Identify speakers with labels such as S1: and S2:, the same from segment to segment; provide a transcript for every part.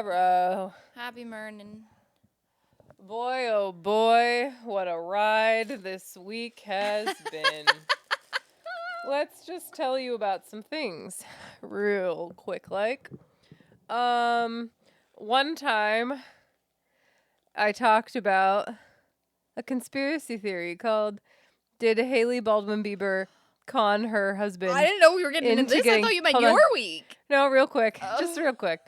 S1: Abracadabra.
S2: Happy morning.
S1: Boy, oh boy, what a ride this week has been. Let's just tell you about some things real quick like. One time I talked about a conspiracy theory called Did Hailey Baldwin Bieber con her husband?
S2: I didn't know we were getting into this. I thought you meant
S1: hold
S2: your
S1: on.
S2: week.
S1: No, real quick.
S2: Oh.
S1: Just real quick.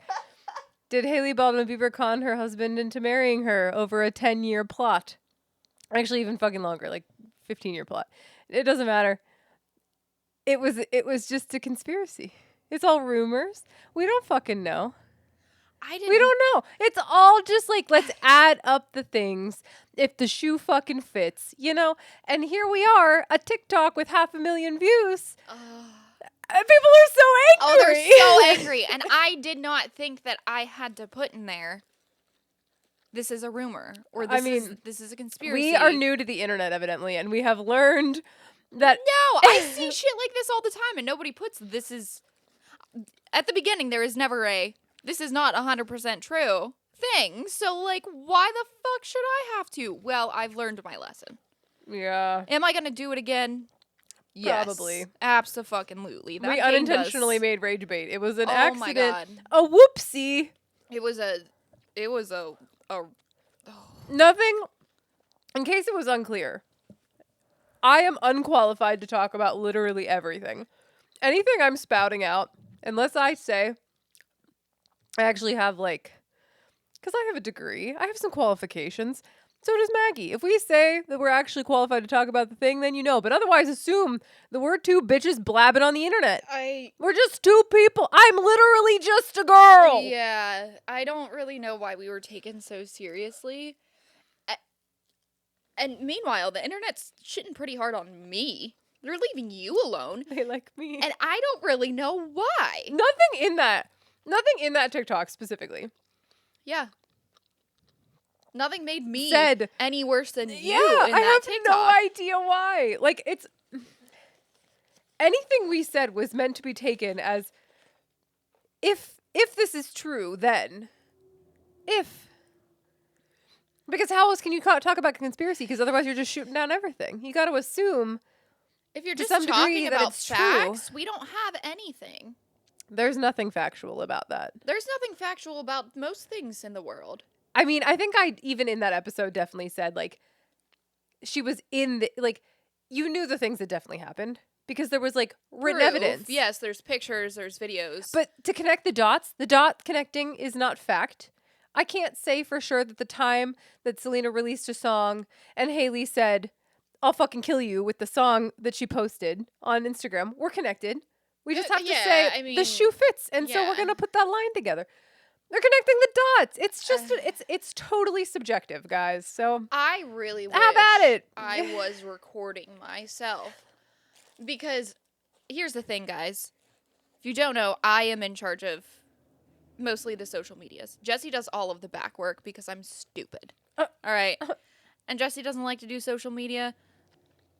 S1: Did Hailey Baldwin Bieber con her husband into marrying her over a 10-year plot? Actually, even fucking longer, like 15-year plot. It doesn't matter. It was just a conspiracy. It's all rumors. We don't fucking know.
S2: I didn't.
S1: We don't know. It's all just like, let's add up the things if the shoe fucking fits, you know? And here we are, a TikTok with 500,000 views. And people are so angry.
S2: Oh, they're so angry. And I did not think that I had to put in there, this is a rumor, or this is a conspiracy.
S1: We are new to the internet, evidently, and we have learned that...
S2: No, I see shit like this all the time, and nobody puts this is... At the beginning, there is never a, this is not 100% true thing. So, like, why the fuck should I have to? Well, I've learned my lesson.
S1: Yeah.
S2: Am I going to do it again? Yes.
S1: Probably.
S2: Abso-fucking-lutely.
S1: We unintentionally made rage bait. It was an accident.
S2: My God.
S1: A whoopsie.
S2: It was a
S1: Nothing. In case it was unclear, I am unqualified to talk about literally everything. Anything I'm spouting out, unless I say I actually have, like, because I have a degree, I have some qualifications. So does Maggie. If we say that we're actually qualified to talk about the thing, then you know. But otherwise, assume that we're two bitches blabbing on the internet. We're just two people. I'm literally just a girl.
S2: Yeah, I don't really know why we were taken so seriously. And meanwhile, the internet's shitting pretty hard on me. They're leaving you alone.
S1: They like me.
S2: And I don't really know why.
S1: Nothing in that TikTok specifically.
S2: Yeah. Nothing made me
S1: Said
S2: any worse than you in
S1: I
S2: that
S1: have
S2: TikTok.
S1: no idea why. Like, it's... Anything we said was meant to be taken as... If this is true, then... Because how else can you talk about conspiracy? Because otherwise you're just shooting down everything. You got to assume...
S2: If you're
S1: to
S2: just
S1: some degree
S2: talking
S1: that
S2: about
S1: it's true.
S2: facts, we don't have anything.
S1: There's nothing factual about that.
S2: There's nothing factual about most things in the world.
S1: I mean, I think I, even in that episode, definitely said, like, she was in the, like, you knew the things that definitely happened. Because there was, like, written
S2: Proof.
S1: evidence.
S2: Yes, there's pictures, there's videos.
S1: But to connect the dot connecting is not fact. I can't say for sure that the time that Selena released a song and Hailey said, I'll fucking kill you with the song that she posted on Instagram, we're connected. We just have to say the shoe fits. And so we're going to put that line together. They're connecting the dots. It's just, it's totally subjective, guys. So
S2: I really wish
S1: have at it.
S2: I was recording myself. Because here's the thing, guys. If you don't know, I am in charge of mostly the social medias. Jesse does all of the back work because I'm stupid. All right. And Jesse doesn't like to do social media.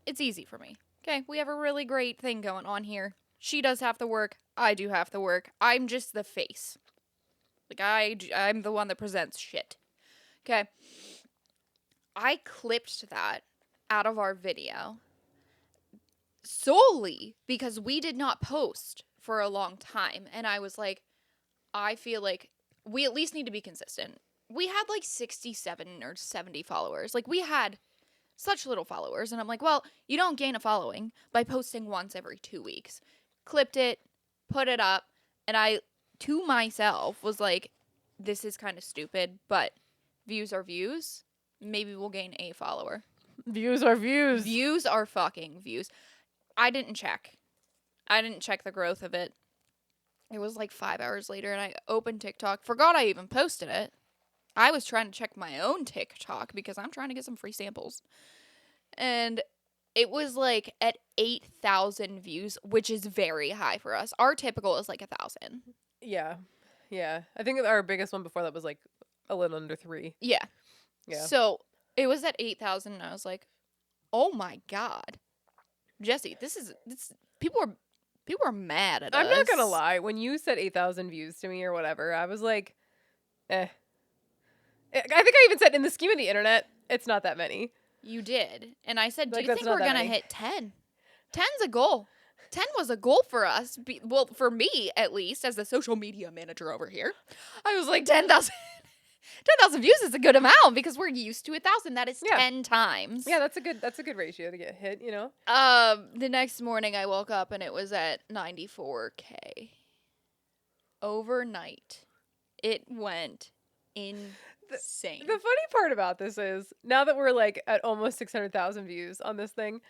S2: It's easy for me. Okay, we have a really great thing going on here. She does half the work. I do half the work. I'm just the face. Like, I'm the one that presents shit. Okay. I clipped that out of our video solely because we did not post for a long time. And I was like, I feel like we at least need to be consistent. We had like 67 or 70 followers. Like, we had such little followers. And I'm like, well, you don't gain a following by posting once every 2 weeks. Clipped it, put it up, and I, to myself, was like, this is kind of stupid, but views are views. Maybe we'll gain a follower.
S1: Views are views.
S2: Views are fucking views. I didn't check the growth of it. It was like 5 hours later, and I opened TikTok. Forgot I even posted it. I was trying to check my own TikTok because I'm trying to get some free samples. And it was like at 8,000 views, which is very high for us. Our typical is like 1,000.
S1: Yeah. Yeah. I think our biggest one before that was like a little under 3.
S2: Yeah.
S1: Yeah.
S2: So it was at 8,000, and I was like, oh my God. Jesse, this people are mad at us.
S1: I'm not going to lie. When you said 8,000 views to me or whatever, I was like, I think I even said in the scheme of the internet, it's not that many.
S2: You did. And I said, do
S1: Like,
S2: you
S1: that's
S2: think
S1: not
S2: we're
S1: that
S2: going to
S1: many.
S2: hit 10? 10's a goal. 10 was a goal for us. Well, for me, at least, as the social media manager over here. I was like, 10,000 views is a good amount because we're used to 1,000. That is
S1: Yeah.
S2: 10 times.
S1: Yeah, that's a good ratio to get hit, you know?
S2: The next morning I woke up and it was at 94K. Overnight. It went insane.
S1: The funny part about this is, now that we're like at almost 600,000 views on this thing,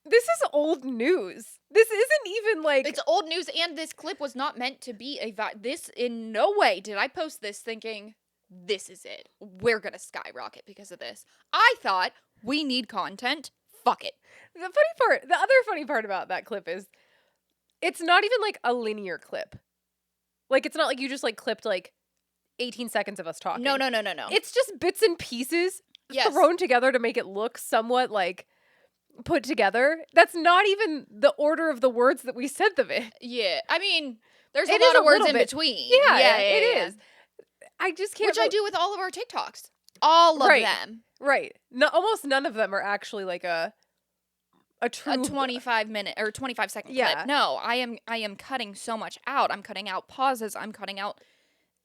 S1: this is old news. This isn't even like...
S2: It's old news, and this clip was not meant to be this in no way did I post this thinking, this is it. We're gonna skyrocket because of this. I thought, we need content. Fuck it.
S1: The other funny part about that clip is, it's not even like a linear clip. Like, it's not like you just like clipped like 18 seconds of us talking.
S2: No.
S1: It's just bits and pieces
S2: Yes.
S1: thrown together to make it look somewhat like put together. That's not even the order of the words that we said them in.
S2: Yeah. I mean, there's
S1: It
S2: a
S1: is
S2: lot of
S1: a
S2: words
S1: little
S2: in
S1: bit.
S2: between.
S1: Yeah, it is. I just can't.
S2: Which I do with all of our TikToks. All of
S1: Right.
S2: them.
S1: Right. No, almost none of them are actually like a true
S2: A 25-minute or 25-second
S1: Yeah.
S2: clip. No, I am cutting so much out. I'm cutting out pauses. I'm cutting out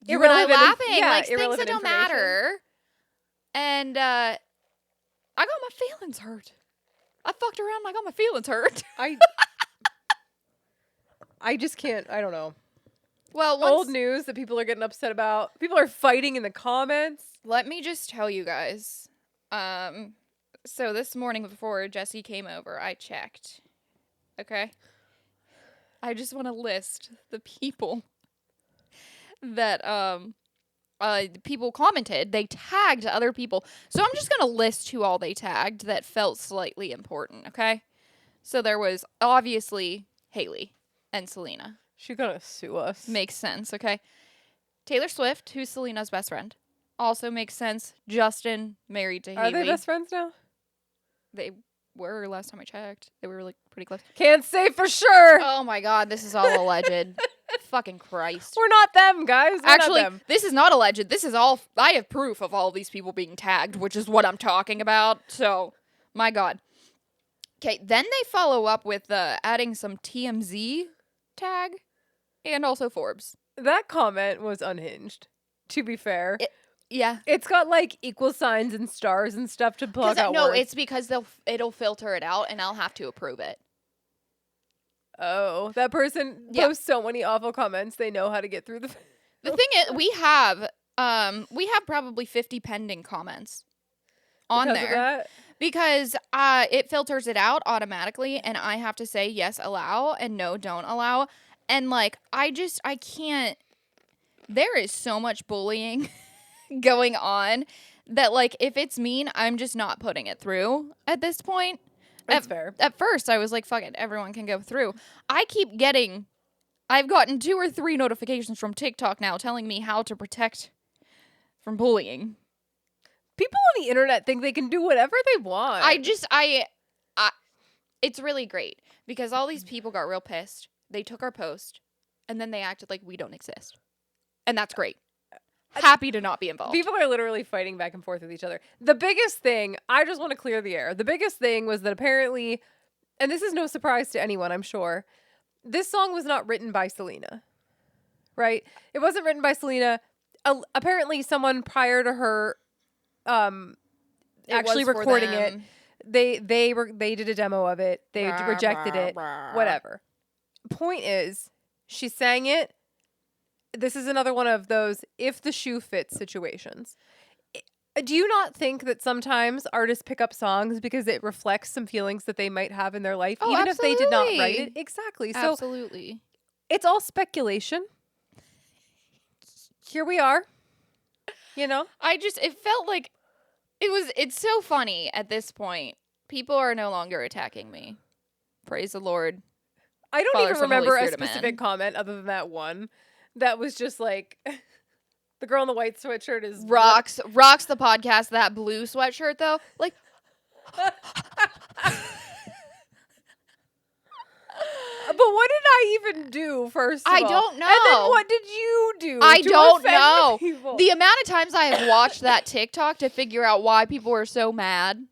S2: you
S1: Irrelevant
S2: and I
S1: inf-
S2: laughing,
S1: yeah,
S2: like things that
S1: irrelevant
S2: don't
S1: information.
S2: matter. And I got my feelings hurt. I fucked around and I got my feelings hurt.
S1: I just can't. I don't know.
S2: Well,
S1: Old news that people are getting upset about. People are fighting in the comments.
S2: let me just tell you guys. So this morning before Jesse came over, I checked. Okay? I just want to list the people that people commented. They tagged other people. So I'm just going to list who all they tagged that felt slightly important, okay? So there was obviously Haley and Selena.
S1: She's gonna sue us.
S2: Makes sense, okay? Taylor Swift, who's Selena's best friend. Also makes sense. Justin, married to
S1: Are
S2: Haley.
S1: they best friends now?
S2: They were last time I checked. They were like pretty close.
S1: Can't say for sure.
S2: Oh my god, this is all alleged. Fucking Christ.
S1: We're not them, guys. We're
S2: Actually,
S1: not them.
S2: this is not alleged. This is all. I have proof of all these people being tagged, which is what I'm talking about. So, my god. Okay, then they follow up with adding some TMZ tag and also Forbes.
S1: That comment was unhinged. To be fair,
S2: Yeah.
S1: it's got like equal signs and stars and stuff to block out
S2: No,
S1: words.
S2: it's because it'll filter it out and I'll have to approve it.
S1: Oh, that person
S2: Yeah.
S1: posts so many awful comments. They know how to get through the.
S2: The thing is, we have probably 50 pending comments on
S1: Because of
S2: there.
S1: that?
S2: Because it filters it out automatically, and I have to say yes, allow, and no, don't allow. And like, I can't. There is so much bullying going on that, like, if it's mean, I'm just not putting it through at this point.
S1: That's fair.
S2: At first, I was like, fuck it, everyone can go through. I've gotten 2 or 3 notifications from TikTok now telling me how to protect from bullying.
S1: People on the internet think they can do whatever they want.
S2: It's really great because all these people got real pissed. They took our post and then they acted like we don't exist. And that's great. Happy to not be involved.
S1: People are literally fighting back and forth with each other. The biggest thing, I just want to clear the air. The biggest thing was that apparently, and this is no surprise to anyone, I'm sure, this song was not written by Selena. Right? It wasn't written by Selena. Apparently someone prior to her actually
S2: was for
S1: recording it,
S2: them.
S1: they did a demo of it. They rejected it. Whatever. Point is, she sang it. This is another one of those if the shoe fits situations. Do you not think that sometimes artists pick up songs because it reflects some feelings that they might have in their life,
S2: Oh,
S1: even if they did not write
S2: absolutely.
S1: it? Exactly. So
S2: Absolutely.
S1: it's all speculation. Here we are. You know?
S2: It felt like it's so funny at this point. People are no longer attacking me. Praise the Lord.
S1: I don't
S2: Father,
S1: even
S2: Son, Holy
S1: remember a
S2: Spirit, amen.
S1: specific comment other than that one. That was just like the girl in the white sweatshirt is
S2: Rocks the podcast. That blue sweatshirt though, like
S1: But what did I I even do, first of
S2: I
S1: all?
S2: don't
S1: And then
S2: know.
S1: what did you do
S2: I
S1: to
S2: don't
S1: offend
S2: know.
S1: people?
S2: The amount of times I have watched that TikTok to figure out why people are so mad,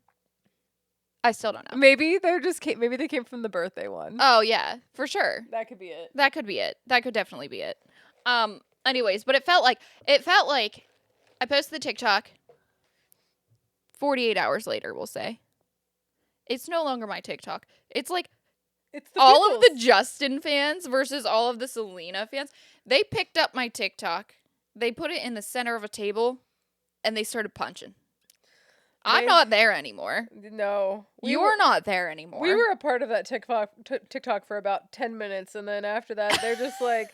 S2: I still don't know.
S1: Maybe maybe they came from the birthday one.
S2: Oh yeah, for sure.
S1: That could be it.
S2: That could be it. That could definitely be it. Anyways, but it felt like I posted the TikTok 48 hours later, we'll say. It's no longer my TikTok. It's like
S1: It's the
S2: all of the
S1: people's.
S2: Justin fans versus all of the Selena fans. They picked up my TikTok, they put it in the center of a table, and they started punching. I'm
S1: They-
S2: not there anymore.
S1: No.
S2: You're not there anymore.
S1: We were a part of that TikTok for about 10 minutes, and then after that, they're just like,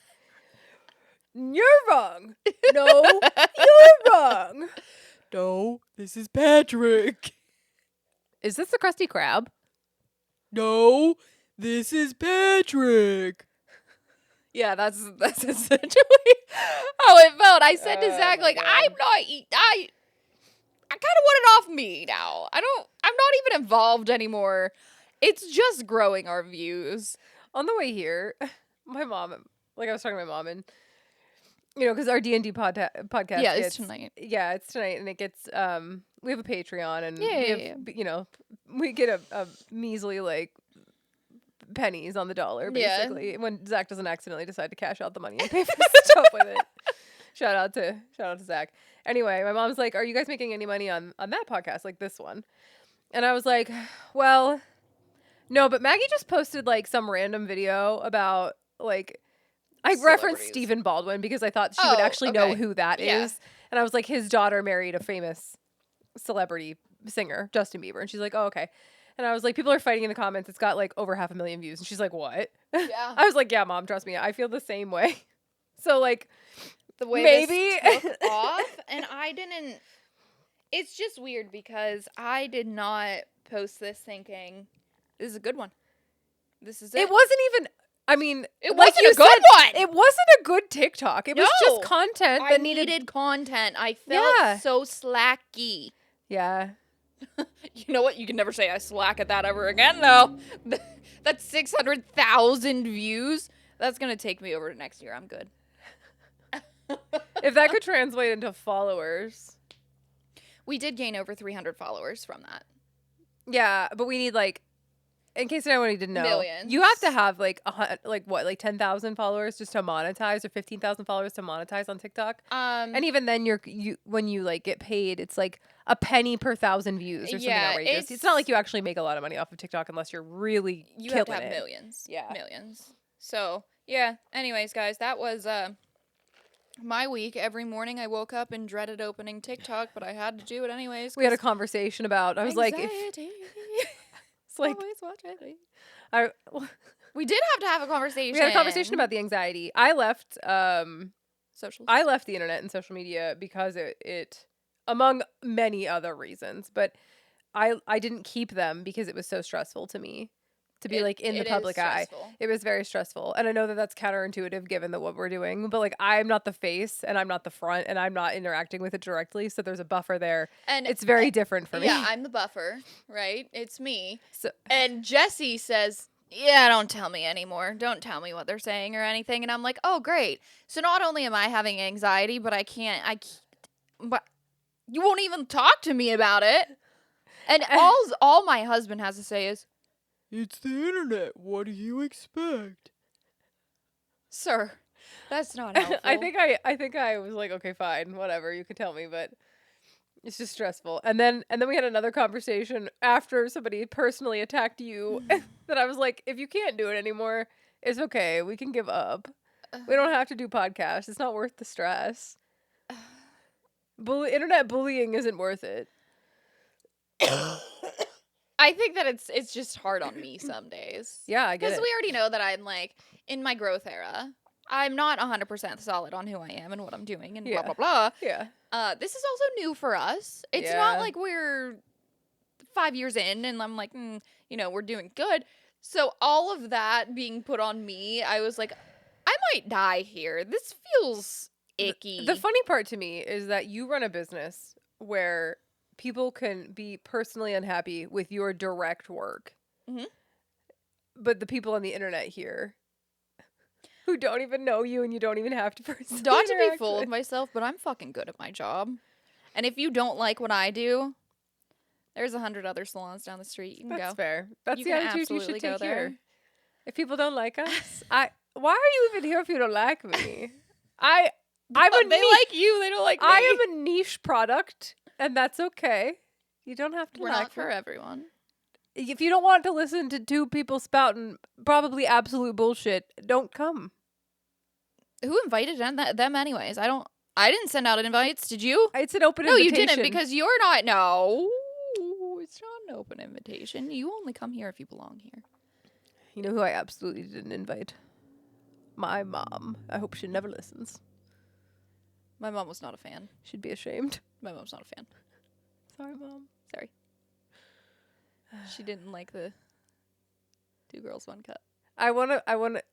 S1: "You're wrong. No, you're wrong.
S2: No, this is Patrick.
S1: Is this the Krusty Krab?"
S2: No, this is Patrick. Yeah, that's essentially how it felt. I said to
S1: Oh
S2: Zach,
S1: my
S2: like,
S1: God.
S2: I'm not. I kind of want it off me now. I'm not even involved anymore. It's just growing our views.
S1: On the way here, my mom, like I was talking to my mom, and because our D&D podcast,
S2: Yeah, it's
S1: gets,
S2: tonight.
S1: Yeah, it's tonight, and it gets we have a Patreon, and
S2: Yeah.
S1: we have, we get a measly like pennies on the dollar
S2: Yeah.
S1: basically when Zach doesn't accidentally decide to cash out the money and pay for stuff with it. Shout out to Zach. Anyway, my mom's like, "Are you guys making any money on that podcast, like this one?" And I was like, "Well, no, but Maggie just posted like some random video about like I referenced
S2: Celebrities.
S1: Stephen Baldwin because I thought she would
S2: Oh,
S1: actually know
S2: okay.
S1: who that
S2: Yeah.
S1: is. And I was like, his daughter married a famous celebrity singer, Justin Bieber. And she's like, "Oh, okay." And I was like, people are fighting in the comments. It's got like over 500,000 views. And she's like, "What?"
S2: Yeah.
S1: I was like, "Yeah, Mom, trust me. I feel the same way." So like,
S2: The way
S1: maybe.
S2: this took off, and I didn't. It's just weird because I did not post this thinking this is a good one. This is it.
S1: It wasn't even. I mean,
S2: It
S1: like
S2: wasn't
S1: you
S2: a good
S1: said,
S2: one.
S1: It wasn't a good TikTok. It was
S2: No.
S1: just content
S2: I
S1: that
S2: needed content. I felt
S1: Yeah.
S2: so slacky.
S1: Yeah.
S2: You know what? You can never say I slack at that ever again, though. That's 600,000 views. That's gonna take me over to next year. I'm good.
S1: If that could translate into followers.
S2: We did gain over 300 followers from that.
S1: Yeah, but we need like, in case anyone didn't know,
S2: Millions.
S1: you have to have like 10,000 followers just to monetize, or 15,000 followers to monetize on TikTok. And even then, when you like get paid, it's like a penny per 1,000 views or something
S2: Yeah,
S1: outrageous. It's not like you actually make a lot of money off of TikTok unless you're really
S2: you
S1: killing
S2: have to have
S1: it.
S2: millions.
S1: Yeah.
S2: Millions. So, yeah. Anyways, guys, that was my week. Every morning I woke up and dreaded opening TikTok, but I had to do it anyways.
S1: We had a
S2: 'cause
S1: conversation about. I was like,
S2: anxiety.
S1: it's like
S2: Always watch it.
S1: I.
S2: We did have to have a conversation.
S1: We had a conversation about the anxiety. I left.
S2: social.
S1: I left the internet and social media because it among many other reasons, but I didn't keep them because it was so stressful to me to be like in the public eye. It was very stressful. And I know that that's counterintuitive given that what we're doing, but like I'm not the face and I'm not the front and I'm not interacting with it directly, so there's a buffer there.
S2: And
S1: It's very different for me.
S2: Yeah, I'm the buffer, right? It's me.
S1: So
S2: And Jesse says, "Yeah, don't tell me anymore. Don't tell me what they're saying or anything." And I'm like, "Oh, great." So not only am I having anxiety, but but you won't even talk to me about it. And all my husband has to say is, "It's the internet. What do you expect?" Sir, that's not helpful.
S1: I think I was like, okay, fine, whatever, you can tell me, but it's just stressful. And then we had another conversation after somebody personally attacked you that I was like, if you can't do it anymore, it's okay. We can give up. We don't have to do podcasts. It's not worth the stress. Internet bullying isn't worth it.
S2: I think that it's just hard on me some days.
S1: Yeah, I get
S2: Because
S1: it.
S2: we already know that I'm like in my growth era. I'm not 100% solid on who I am and what I'm doing and
S1: Yeah.
S2: blah, blah,
S1: Yeah.
S2: blah. This is also new for us. It's
S1: Yeah.
S2: not like we're 5 years in and I'm like, we're doing good. So all of that being put on me, I was like, I might die here. This feels icky.
S1: The funny part to me is that you run a business where people can be personally unhappy with your direct work.
S2: Mhm.
S1: But the people on the internet here who don't even know you and you don't even have to personally
S2: Not to be
S1: interact
S2: full of
S1: with.
S2: myself, but I'm fucking good at my job. And if you don't like what I do, there's 100 other salons down the street. You can
S1: That's
S2: go.
S1: fair. That's
S2: You
S1: the
S2: can
S1: attitude you
S2: absolutely
S1: should
S2: go
S1: take here.
S2: there.
S1: If people don't like us, why are you even here if you don't like me? I'm a
S2: They
S1: niche.
S2: like you. They don't like me.
S1: I am a niche product, and that's okay. You don't have to
S2: We're
S1: like
S2: not for
S1: me.
S2: everyone.
S1: If you don't want to listen to two people spouting probably absolute bullshit, don't come.
S2: Who invited them anyways? I didn't send out invites. Did you?
S1: It's an open
S2: No, you
S1: invitation.
S2: didn't because you're not. No, it's not an open invitation. You only come here if you belong here.
S1: You know who I absolutely didn't invite? My mom. I hope she never listens.
S2: My mom was not a fan.
S1: She'd be ashamed.
S2: My mom's not a fan.
S1: Sorry, Mom.
S2: Sorry. She didn't like the 2 girls, 1 cup.
S1: I wanna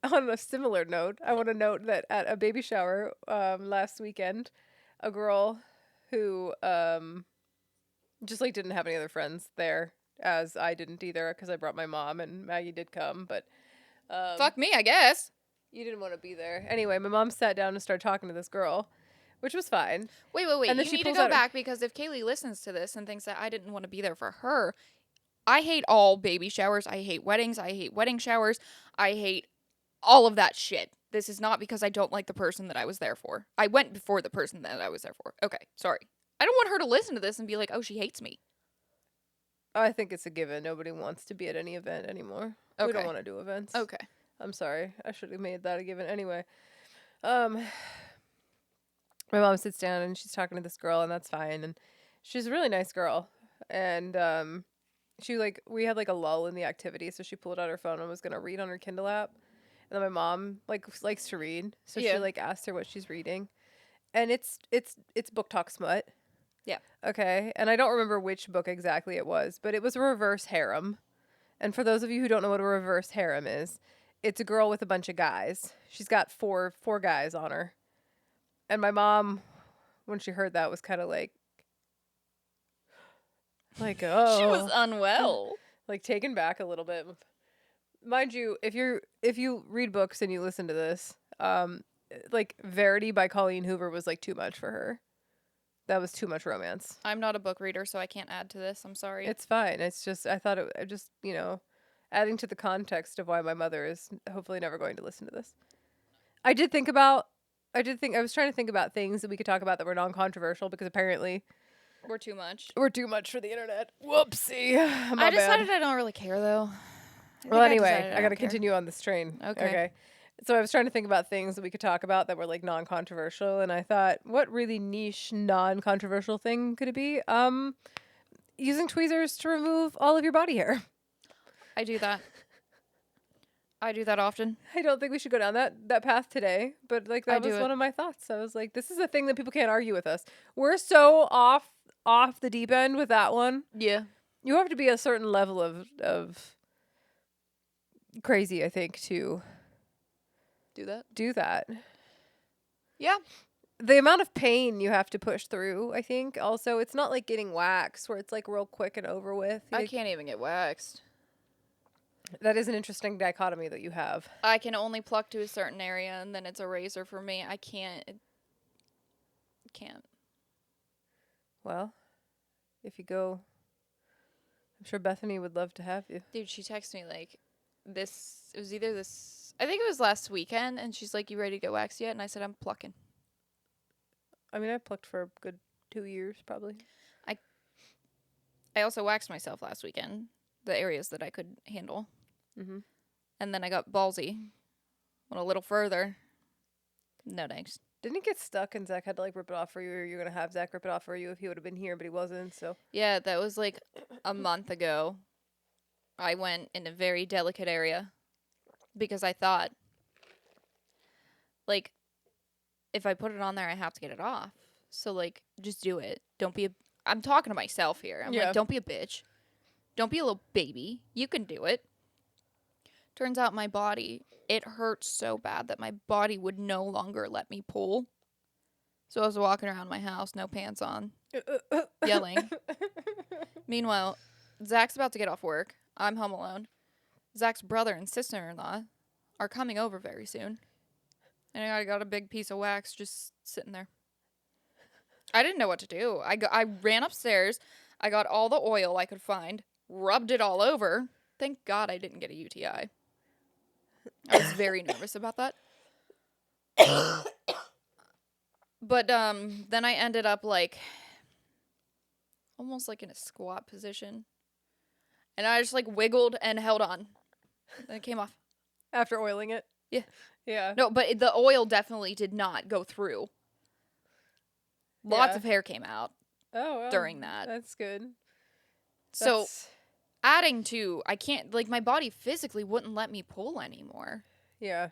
S1: on a similar note, I wanna note that at a baby shower last weekend, a girl who just like didn't have any other friends there, as I didn't either, because I brought my mom and Maggie did come, but
S2: Fuck me, I guess.
S1: you didn't want to be there. Anyway, my mom sat down and started talking to this girl, which was fine.
S2: Wait.
S1: And then
S2: You
S1: she
S2: need to
S1: pulls
S2: go
S1: out-
S2: back because if Kaylee listens to this and thinks that I didn't want to be there for her, I hate all baby showers. I hate weddings. I hate wedding showers. I hate all of that shit. This is not because I don't like the person that I was there for. I went before the person that I was there for. Okay, sorry. I don't want her to listen to this and be like, oh, she hates me.
S1: I think it's a given. Nobody wants to be at any event anymore. We
S2: Okay.
S1: don't want to do events.
S2: Okay.
S1: I'm sorry. I should have made that a given. Anyway, my mom sits down and she's talking to this girl, and that's fine. And she's a really nice girl. And we had like a lull in the activity, so she pulled out her phone and was gonna read on her Kindle app. And then my mom likes to read, so
S2: Yeah.
S1: she like asked her what she's reading, and it's Book Talk Smut.
S2: Yeah.
S1: Okay. And I don't remember which book exactly it was, but it was a reverse harem. And for those of you who don't know what a reverse harem is, it's a girl with a bunch of guys. She's got four guys on her. And my mom, when she heard that, was kind of like, oh,
S2: She was unwell.
S1: like taken back a little bit. Mind you, if you read books and you listen to this, like Verity by Colleen Hoover was like too much for her. That was too much romance.
S2: I'm not a book reader, so I can't add to this. I'm sorry.
S1: It's fine. It's just I thought it just adding to the context of why my mother is hopefully never going to listen to this. I was trying to think about things that we could talk about that were non-controversial because apparently
S2: We're too much.
S1: we're too much for the internet. Whoopsie.
S2: I decided I don't really care, though.
S1: Well, anyway,
S2: decided
S1: I got to
S2: don't care.
S1: continue on this train.
S2: Okay.
S1: So I was trying to think about things that we could talk about that were like non-controversial, and I thought, what really niche non-controversial thing could it be? Using tweezers to remove all of your body hair.
S2: I do that. I do that often.
S1: I don't think we should go down that path today, but like
S2: I
S1: that
S2: do
S1: was
S2: it.
S1: one of my thoughts. I was like, this is a thing that people can't argue with us. We're so off the deep end with that one.
S2: Yeah.
S1: You have to be a certain level of crazy, I think, to
S2: Do that.
S1: do that.
S2: Yeah.
S1: The amount of pain you have to push through, I think. Also, it's not like getting waxed where it's like real quick and over with.
S2: I
S1: Like,
S2: can't even get waxed.
S1: that is an interesting dichotomy that you have.
S2: I can only pluck to a certain area, and then it's a razor for me. I can't. Can't.
S1: Well, if you go, I'm sure Bethany would love to have you.
S2: Dude, she texted me like this. It was either this. I think it was last weekend, and she's like, "You ready to get waxed yet?" And I said, "I'm plucking."
S1: I mean, I plucked for a good 2 years, probably.
S2: I also waxed myself last weekend, the areas that I could handle.
S1: Mm-hmm.
S2: And then I got ballsy. Went a little further. No thanks.
S1: Didn't it get stuck and Zach had to like rip it off for you, or you're gonna have Zach rip it off for you if he would have been here, but he wasn't? So
S2: Yeah, that was like a month ago. I went in a very delicate area because I thought, like, if I put it on there, I have to get it off. So, like, just do it. Don't be a... I'm talking to myself here. I'm
S1: Yeah.
S2: like, don't be a bitch. Don't be a little baby. You can do it. Turns out my body, it hurt so bad that my body would no longer let me pull. So I was walking around my house, no pants on, yelling. Meanwhile, Zach's about to get off work. I'm home alone. Zach's brother and sister-in-law are coming over very soon. And I got a big piece of wax just sitting there. I didn't know what to do. I ran upstairs. I got all the oil I could find, rubbed it all over. Thank God I didn't get a UTI. I was very nervous about that. But then I ended up like almost like in a squat position. And I just like wiggled and held on. Then it came off.
S1: After oiling it?
S2: Yeah.
S1: Yeah.
S2: No, but the oil definitely did not go through. Lots
S1: Yeah.
S2: of hair came out
S1: Oh, well,
S2: during that.
S1: That's good.
S2: So
S1: That's-
S2: adding to, I can't, like, my body physically wouldn't let me pull anymore.
S1: yeah.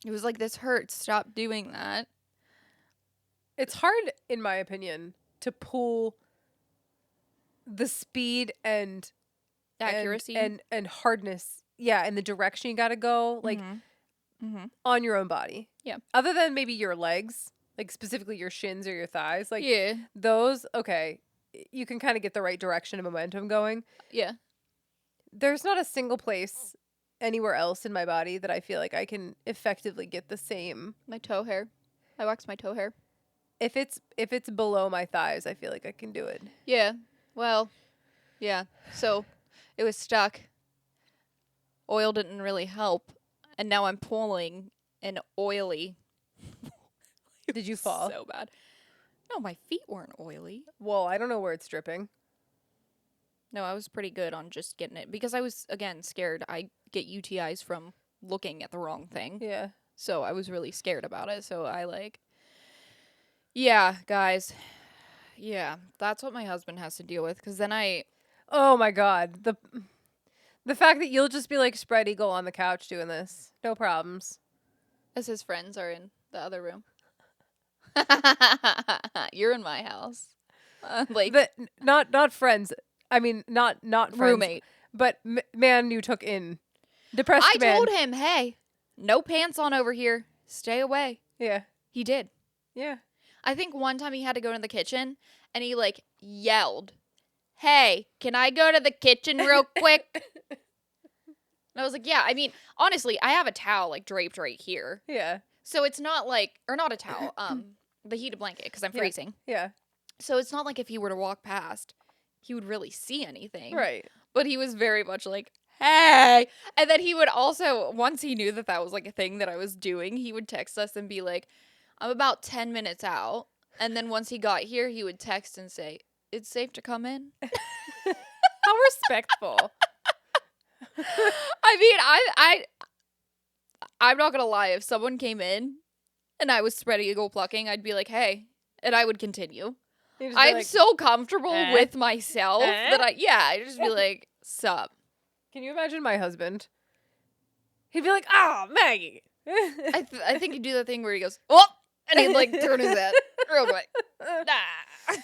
S2: It was like, this hurts. Stop doing that.
S1: It's hard, in my opinion, to pull the speed and
S2: Accuracy.
S1: and hardness. Yeah, and the direction you got to go, like on your own body.
S2: Yeah.
S1: Other than maybe your legs, like specifically your shins or your thighs, like
S2: yeah.
S1: those. Okay, you can kind of get the right direction and momentum going.
S2: Yeah.
S1: There's not a single place anywhere else in my body that I feel like I can effectively get the same.
S2: My toe hair. I waxed my toe hair.
S1: If it's below my thighs, I feel like I can do it.
S2: Yeah. Well, yeah. So it was stuck. Oil didn't really help. And now I'm pulling an oily.
S1: Did you fall?
S2: So bad. No, my feet weren't oily.
S1: Well, I don't know where it's dripping.
S2: No, I was pretty good on just getting it because I was, again, scared I get UTIs from looking at the wrong thing.
S1: Yeah.
S2: So I was really scared about it. So I like, yeah, guys. Yeah, that's what my husband has to deal with. Because then
S1: Oh my god. The fact that you'll just be like spread eagle on the couch doing this. No problems.
S2: as his friends are in the other room. You're in my house. Like,
S1: But not friends. I mean, not friends.
S2: roommate.
S1: But man you took in. Depressed
S2: I
S1: man.
S2: told him, hey, no pants on over here. Stay away.
S1: Yeah.
S2: He did.
S1: Yeah.
S2: I think one time he had to go in the kitchen and he like yelled, hey, can I go to the kitchen real quick? And I was like, yeah, I mean, honestly, I have a towel like draped right here.
S1: Yeah.
S2: So it's not like, or not a towel, the heated blanket because I'm
S1: Yeah.
S2: freezing.
S1: Yeah.
S2: So it's not like if he were to walk past, he would really see anything.
S1: Right.
S2: But he was very much like, hey. And then he would also, once he knew that that was like a thing that I was doing, he would text us and be like, I'm about 10 minutes out. And then once he got here, he would text and say, it's safe to come in.
S1: How respectful.
S2: I mean, I'm not going to lie. If someone came in and I was spread eagle plucking, I'd be like, hey. And I would continue.
S1: You just be
S2: I'm
S1: like,
S2: so comfortable
S1: eh?
S2: with myself
S1: Eh?
S2: that I'd just be like, sup.
S1: Can you imagine my husband? He'd be like, "Oh, Maggie."
S2: I think he'd do that thing where he goes, oh, and he'd like turn his head real quick. Ah.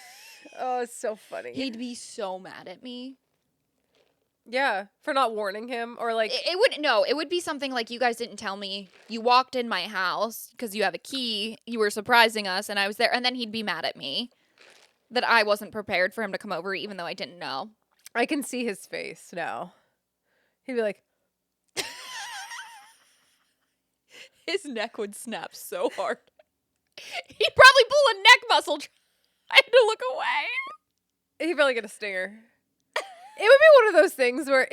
S1: Oh, it's so funny.
S2: He'd be so mad at me.
S1: Yeah, for not warning him or like
S2: It would be something like, you guys didn't tell me. You walked in my house because you have a key. You were surprising us and I was there. And then he'd be mad at me that I wasn't prepared for him to come over even though I didn't know.
S1: I can see his face now. He'd be like,
S2: His neck would snap so hard. He'd probably pull a neck muscle trying to look away.
S1: he'd probably get a stinger. It would be one of those things where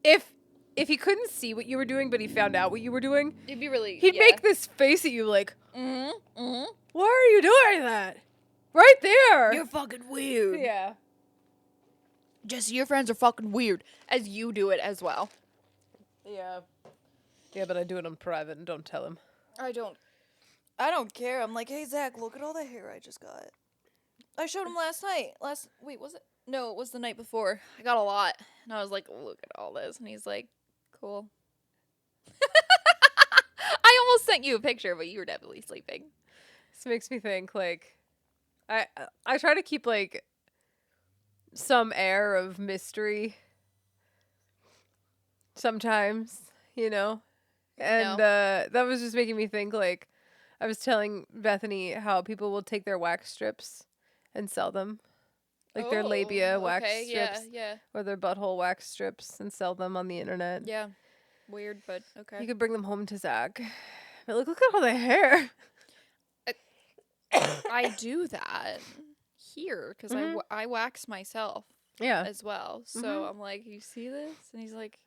S1: if he couldn't see what you were doing, but he found out what you were doing,
S2: It'd be really.
S1: he'd make this face at you like,
S2: Mm-hmm. Mm-hmm.
S1: "Why are you doing that? Right there."
S2: You're fucking weird.
S1: Yeah.
S2: Jesse, your friends are fucking weird. As you do it as well.
S1: Yeah. Yeah, but I do it on private and don't tell him.
S2: I don't care. I'm like, hey, Zach, look at all the hair I just got. I showed him last night. Wait, was it? No, it was the night before. I got a lot. And I was like, look at all this. And he's like, cool. I almost sent you a picture, but you were definitely sleeping.
S1: This makes me think like I try to keep like some air of mystery sometimes, you know? And that was just making me think like I was telling Bethany how people will take their wax strips and sell them. Like their labia wax strips
S2: Yeah.
S1: or their butthole wax strips and sell them on the internet.
S2: Yeah. Weird, but okay.
S1: You could bring them home to Zach. But look at all the hair.
S2: I do that here because
S1: Mhm.
S2: I wax myself
S1: Yeah.
S2: as well. So
S1: Mhm.
S2: I'm like, you see this? And he's like,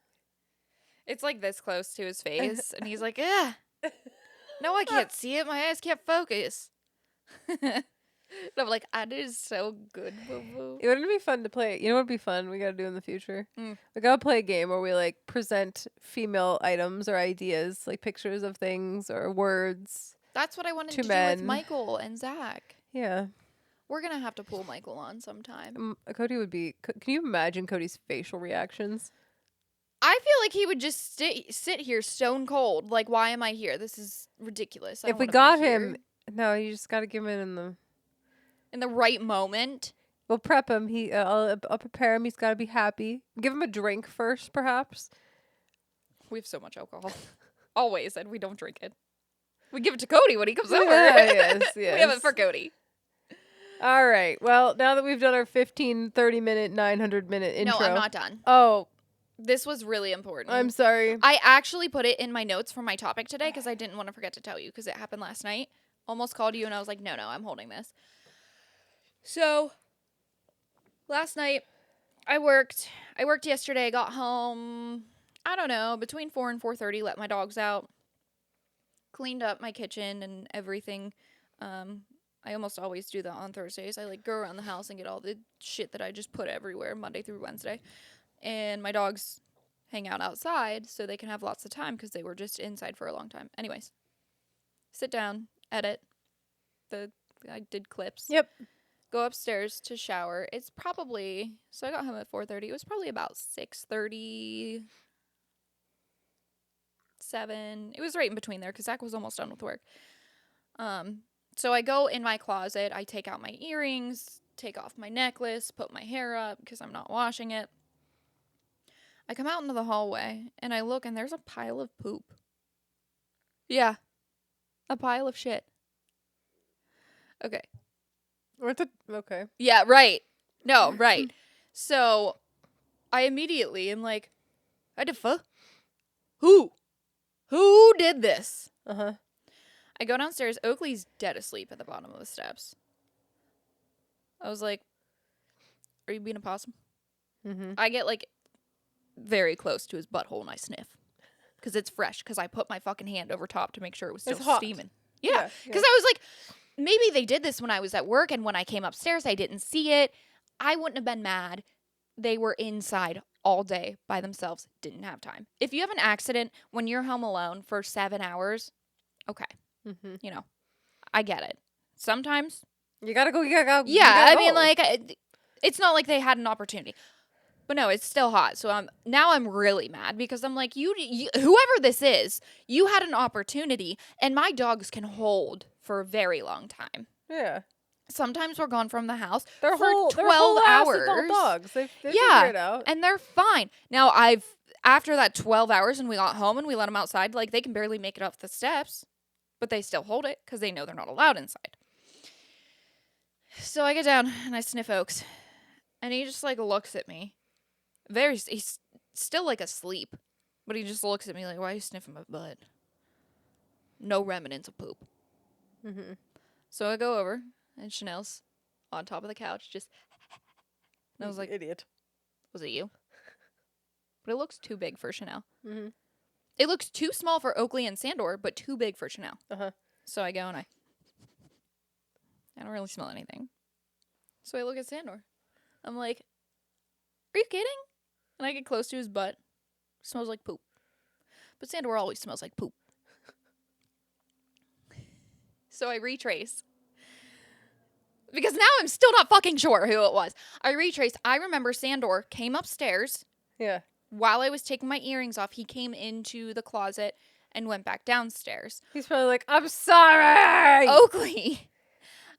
S2: it's like this close to his face. And he's like, yeah. No, I can't see it. My eyes can't focus. And I'm like, that is so good, boo boo.
S1: It wouldn't be fun to play. You know what would be fun? We gotta do in the future.
S2: Mm.
S1: We gotta play a game where we like present female items or ideas, like pictures of things or words.
S2: That's what I wanted
S1: Two
S2: to do with
S1: men.
S2: Michael and Zach.
S1: Yeah.
S2: We're going to have to pull Michael on sometime.
S1: Cody would be. Can you imagine Cody's facial reactions?
S2: I feel like he would just sit here stone cold. Like, why am I here? This is ridiculous. I
S1: If
S2: don't
S1: we
S2: wanna be
S1: got
S2: here.
S1: him, no, you just gotta give him in the.
S2: In the right moment.
S1: We'll prep him. I'll prepare him. He's gotta be happy. Give him a drink first, perhaps.
S2: We have so much alcohol. Always, and we don't drink it. We give it to Cody when he comes over.
S1: Yes,
S2: We have it for Cody.
S1: All right. Well, now that we've done our 15, 30-minute, 900-minute intro.
S2: No, I'm not done.
S1: Oh,
S2: This was really important.
S1: I'm sorry.
S2: I actually put it in my notes for my topic today because I didn't want to forget to tell you because it happened last night. Almost called you and I was like, no, I'm holding this. So, last night I worked yesterday, got home, I don't know, between 4 and 4:30, let my dogs out, cleaned up my kitchen and everything. I almost always do that on Thursdays. I like go around the house and get all the shit that I just put everywhere Monday through Wednesday. And my dogs hang out outside so they can have lots of time because they were just inside for a long time. Anyways, sit down, edit. I did clips.
S1: Yep.
S2: Go upstairs to shower. It's probably, so I got home at 4:30. It was probably about 6:30, 7. It was right in between there because Zach was almost done with work. So I go in my closet. I take out my earrings, take off my necklace, put my hair up because I'm not washing it. I come out into the hallway and I look and there's a pile of poop. Yeah. A pile of shit. Okay.
S1: Okay.
S2: Yeah, right. No, right. So I immediately am like, what the fuck? Who did this?
S1: Uh-huh.
S2: I go downstairs. Oakley's dead asleep at the bottom of the steps. I was like, are you being a possum?
S1: Mm-hmm.
S2: I get like very close to his butthole and I sniff because it's fresh because I put my fucking hand over top to make sure it was still
S1: It's hot.
S2: steaming. Yeah, because I was like, maybe they did this when I was at work and when I came upstairs I didn't see it. I wouldn't have been mad. They were inside all day by themselves. Didn't have time. If you have an accident when you're home alone for 7 hours, okay,
S1: Mm-hmm.
S2: you know, I get it. Sometimes,
S1: You gotta go. You gotta go.
S2: yeah, I mean, like, it's not like they had an opportunity. But no, it's still hot. So now I'm really mad because I'm like, you whoever this is, you had an opportunity, and my dogs can hold for a very long time.
S1: Yeah.
S2: Sometimes we're gone from the house
S1: They're
S2: for
S1: whole
S2: 12
S1: adult
S2: hours.
S1: dogs. They
S2: Yeah.
S1: figure it out.
S2: And they're fine. Now, after that 12 hours and we got home and we let them outside, like, they can barely make it up the steps, but they still hold it because they know they're not allowed inside. So I get down and I sniff Oaks, and he just, like, looks at me. He's still, like, asleep, but he just looks at me like, why are you sniffing my butt? No remnants of poop.
S1: Mm-hmm.
S2: So I go over, and Chanel's on top of the couch, just, and I was like,
S1: idiot.
S2: was it you? But it looks too big for Chanel.
S1: Mm-hmm.
S2: It looks too small for Oakley and Sandor, but too big for Chanel.
S1: Uh-huh.
S2: So I go and I don't really smell anything. So I look at Sandor. I'm like, are you kidding? And I get close to his butt. Smells like poop. But Sandor always smells like poop. So I retrace. Because now I'm still not fucking sure who it was. I retrace. I remember Sandor came upstairs.
S1: Yeah.
S2: While I was taking my earrings off, he Came into the closet and went back downstairs.
S1: He's probably like, I'm sorry.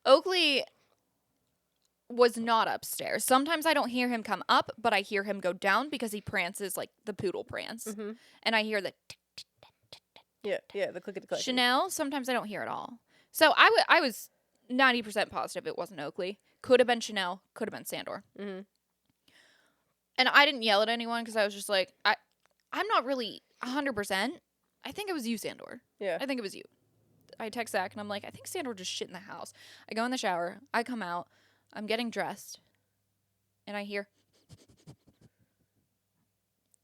S2: Oakley was not upstairs. Sometimes I don't hear him come up, but I hear him go down because he prances like the poodle prance.
S1: Mm-hmm.
S2: And I hear the
S1: Yeah, the clickety-click.
S2: Chanel, sometimes I don't hear it all. So I was 90% positive it wasn't Oakley. Could have been Chanel, could have been Sandor.
S1: Mm-hmm.
S2: And I didn't yell at anyone because I was just like, I'm not really 100%. I think it was you, Sandor.
S1: Yeah.
S2: I think it was you. I text Zach and I'm like, I think Sandor just shit in the house. I go in the shower. I come out. I'm getting dressed. And I hear.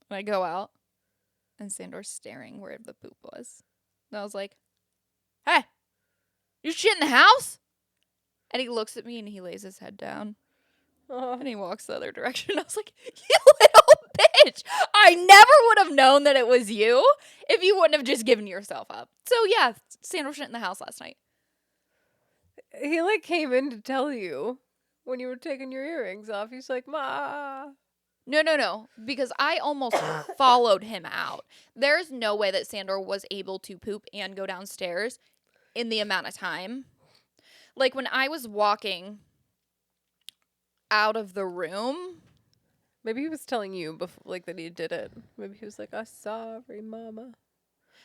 S2: And I go out. And Sandor's staring where the poop was. And I was like, hey, you shit in the house? And he looks at me and he lays his head down. And he walks the other direction. I was like, you little bitch. I never would have known that it was you if you wouldn't have just given yourself up. So yeah, Sandor shit in the house last night.
S1: He like came in to tell you when you were taking your earrings off. He's like, Ma.
S2: No. Because I almost followed him out. There's no way that Sandor was able to poop and go downstairs in the amount of time. Like when I was walking out of the room.
S1: Maybe he was telling you before, like that he did it. Maybe he was like, "I'm sorry, Mama.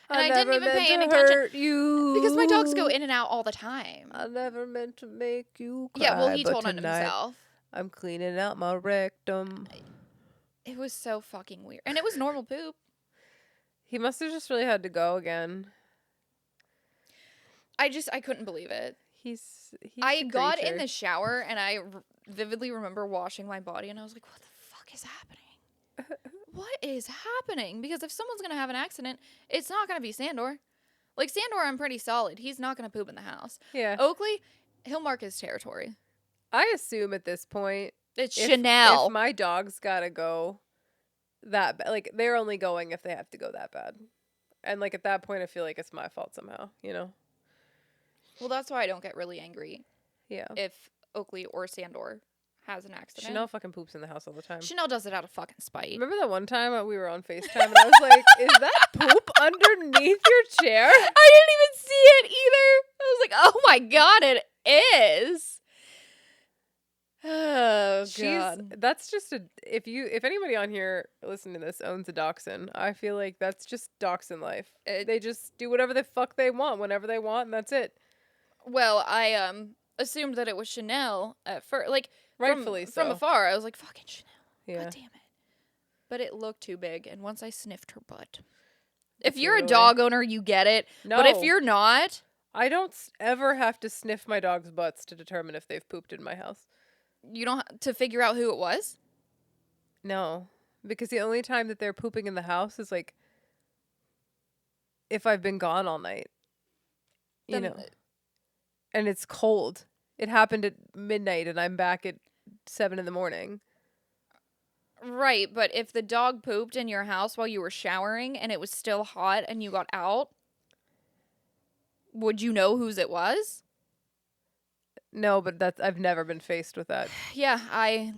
S2: And I didn't
S1: never
S2: even
S1: meant
S2: pay
S1: to
S2: any attention
S1: hurt you
S2: because my dogs go in and out all the time.
S1: I never meant to make you cry.
S2: Yeah, well, he
S1: but
S2: told on
S1: tonight
S2: himself.
S1: I'm cleaning out my rectum.
S2: It was so fucking weird. And it was normal poop.
S1: He must have just really had to go again.
S2: I couldn't believe it.
S1: He's
S2: I
S1: a
S2: got in
S1: creature.
S2: the shower and I vividly remember washing my body and I was like, what the fuck is happening? What is happening? Because if someone's going to have an accident, it's not going to be Sandor. Like, Sandor, I'm pretty solid. He's not going to poop in the house.
S1: Yeah.
S2: Oakley, he'll mark his territory.
S1: I assume at this point,
S2: It's
S1: if
S2: Chanel.
S1: my dog's gotta go that bad, like they're only going if they have to go that bad, and like at that point, I feel like it's my fault somehow. You know?
S2: Well, that's why I don't get really angry
S1: Yeah.
S2: if Oakley or Sandor has an accident.
S1: Chanel fucking poops in the house all the time.
S2: Chanel does it out of fucking spite.
S1: Remember that one time we were on FaceTime and I was like, "Is that poop underneath your chair?"
S2: I didn't even see it either. I was like, oh my god, it is. Oh god.
S1: That's just if anybody on here listening to this owns a dachshund, I feel like that's just dachshund life. They just do whatever the fuck they want whenever they want, and that's it.
S2: Well, I assumed that it was Chanel at first, like
S1: Rightfully so.
S2: from afar. I was like, fucking Chanel.
S1: Yeah.
S2: God damn it. But it looked too big, and once I sniffed her butt. If you're a
S1: Really?
S2: dog owner, you get it.
S1: No.
S2: But if you're not,
S1: I don't ever have to sniff my dog's butts to determine if they've pooped in my house.
S2: you don't have to figure out who it was.
S1: No, because the only time that they're pooping in the house is like if I've been gone all night. You
S2: Then-
S1: know. And it's cold. It happened at midnight and I'm back at 7 a.m.
S2: Right, but if the dog pooped in your house while you were showering and it was still hot and you got out, would you know whose it was?
S1: No, but I've never been faced with that.
S2: Yeah, I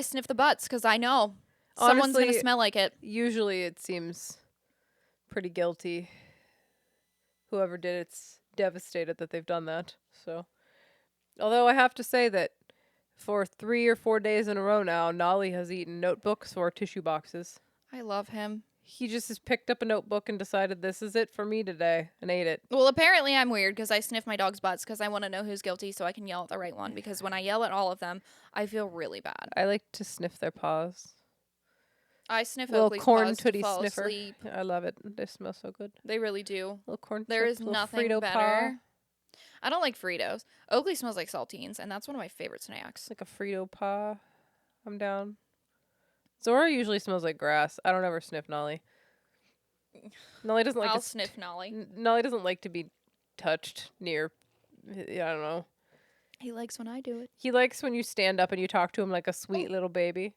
S2: sniff the butts because I know someone's going to
S1: Honestly,
S2: smell like it.
S1: Usually it seems pretty guilty. Whoever did it's devastated that they've done that. So, although I have to say that for 3 or 4 days in a row now, Nolly has eaten notebooks or tissue boxes.
S2: I love him.
S1: He just has picked up a notebook and decided this is it for me today and ate it.
S2: Well, apparently I'm weird because I sniff my dog's butts because I want to know who's guilty so I can yell at the right one. Because when I yell at all of them, I feel really bad.
S1: I like to sniff their paws.
S2: I sniff
S1: Little
S2: Oakley's
S1: corn
S2: paws to
S1: tootie
S2: fall
S1: sniffer.
S2: asleep.
S1: I love it. They smell so good.
S2: They really do.
S1: Little corn.
S2: There
S1: chips,
S2: is
S1: little
S2: nothing
S1: Frito
S2: better.
S1: Paw.
S2: I don't like Fritos. Oakley smells like saltines, and that's one of my favorite snacks.
S1: It's like a Frito paw. I'm down. Zora usually smells like grass. I don't ever sniff Nolly. Nolly doesn't like
S2: I'll
S1: to
S2: sniff Nolly.
S1: Nolly doesn't like to be touched near. I don't know.
S2: He likes when I do it.
S1: He likes when you stand up and you talk to him like a sweet little baby.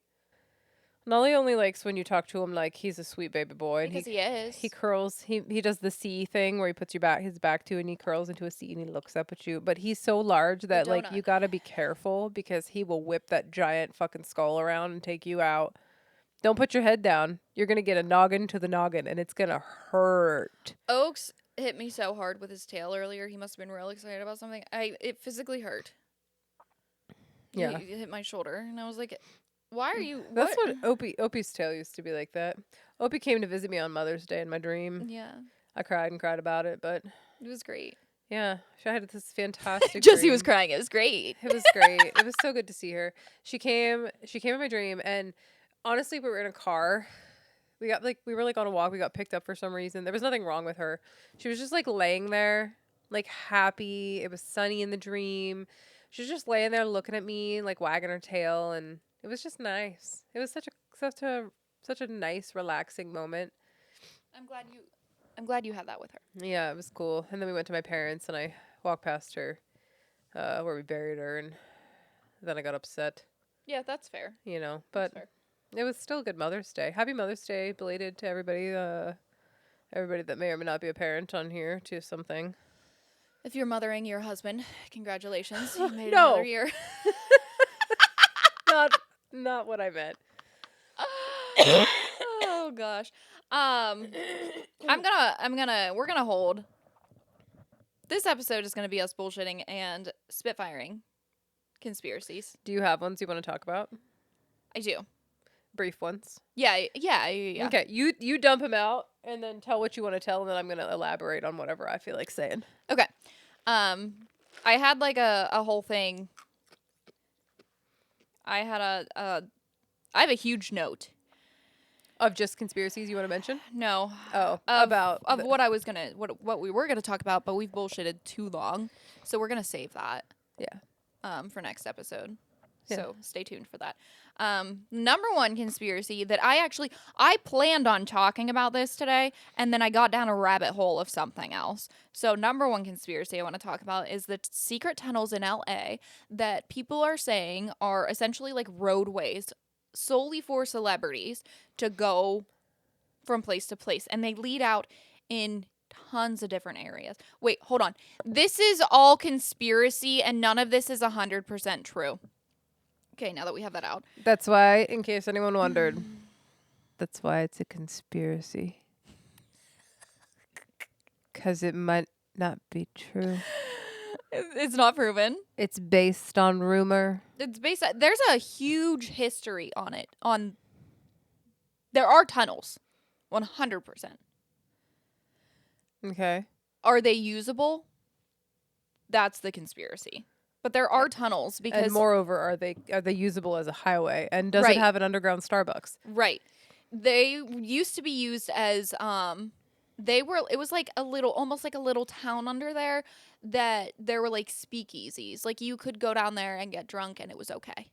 S1: Nolly only likes when you talk to him like he's a sweet baby boy. And
S2: Because he is.
S1: he curls. He does the C thing where he puts his back to and he curls into a C and he looks up at you. But he's so large that like
S2: donut.
S1: you gotta be careful because he will whip that giant fucking skull around and take you out. Don't put your head down. You're gonna get a noggin to the noggin and it's gonna hurt.
S2: Oaks hit me so hard with his tail earlier. He must have been real excited about something. It physically hurt.
S1: Yeah.
S2: He hit my shoulder, and I was like, "Why are you?"
S1: That's what Opie's tail used to be like that. Opie came to visit me on Mother's Day in my dream.
S2: Yeah,
S1: I cried and cried about it, but
S2: it was great.
S1: yeah, she had this fantastic
S2: Jessie
S1: dream.
S2: was crying. It was great.
S1: It was great. It was so good to see her. She came in my dream and honestly we were in a car we were like on a walk. We got picked up for some reason. There was nothing wrong with her. She was just like laying there, like happy. It was sunny in the dream. She was just laying there looking at me, like wagging her tail, and it was just nice. It was such a nice, relaxing moment.
S2: I'm glad you had that with her.
S1: Yeah, it was cool. And then we went to my parents, and I walked past her, where we buried her, and then I got upset,
S2: Yeah, that's fair.
S1: But
S2: fair.
S1: it was still a good Mother's Day. Happy Mother's Day, belated to everybody. Everybody that may or may not be a parent on here to something.
S2: If you're mothering your husband, congratulations. You made it
S1: No.
S2: another year.
S1: Not what I meant.
S2: Oh gosh. We're gonna hold. This episode is gonna be us bullshitting and spitfiring conspiracies.
S1: Do you have ones you want to talk about?
S2: I do.
S1: Brief ones.
S2: Yeah.
S1: Okay, you dump them out and then tell what you want to tell, and then I'm gonna elaborate on whatever I feel like saying.
S2: Okay. I had like a whole thing. I have a huge note.
S1: Of just conspiracies you want to mention?
S2: No.
S1: Oh,
S2: of what I was gonna what we were gonna talk about, but we've bullshitted too long, so we're gonna save that.
S1: Yeah.
S2: For next episode.
S1: Yeah.
S2: So stay tuned for that. Number one conspiracy that I planned on talking about this today, and then I got down a rabbit hole of something else. So number one conspiracy I want to talk about is the secret tunnels in LA that people are saying are essentially like roadways solely for celebrities to go from place to place, and they lead out in tons of different areas. Wait, hold on. This is all conspiracy, and none of this is 100% true. Okay, now that we have that out.
S1: That's why, in case anyone wondered, that's why it's a conspiracy. Because it might not be true.
S2: It's not proven.
S1: It's based on rumor.
S2: It's based. There's a huge history on it. There are tunnels, 100%.
S1: Okay.
S2: Are they usable? That's the conspiracy. But there are tunnels because,
S1: And moreover, are they usable as a highway? And does
S2: Right.
S1: it have an underground Starbucks?
S2: right, they used to be used as it was like almost like a little town under there that there were like speakeasies. Like you could go down there and get drunk and it was okay.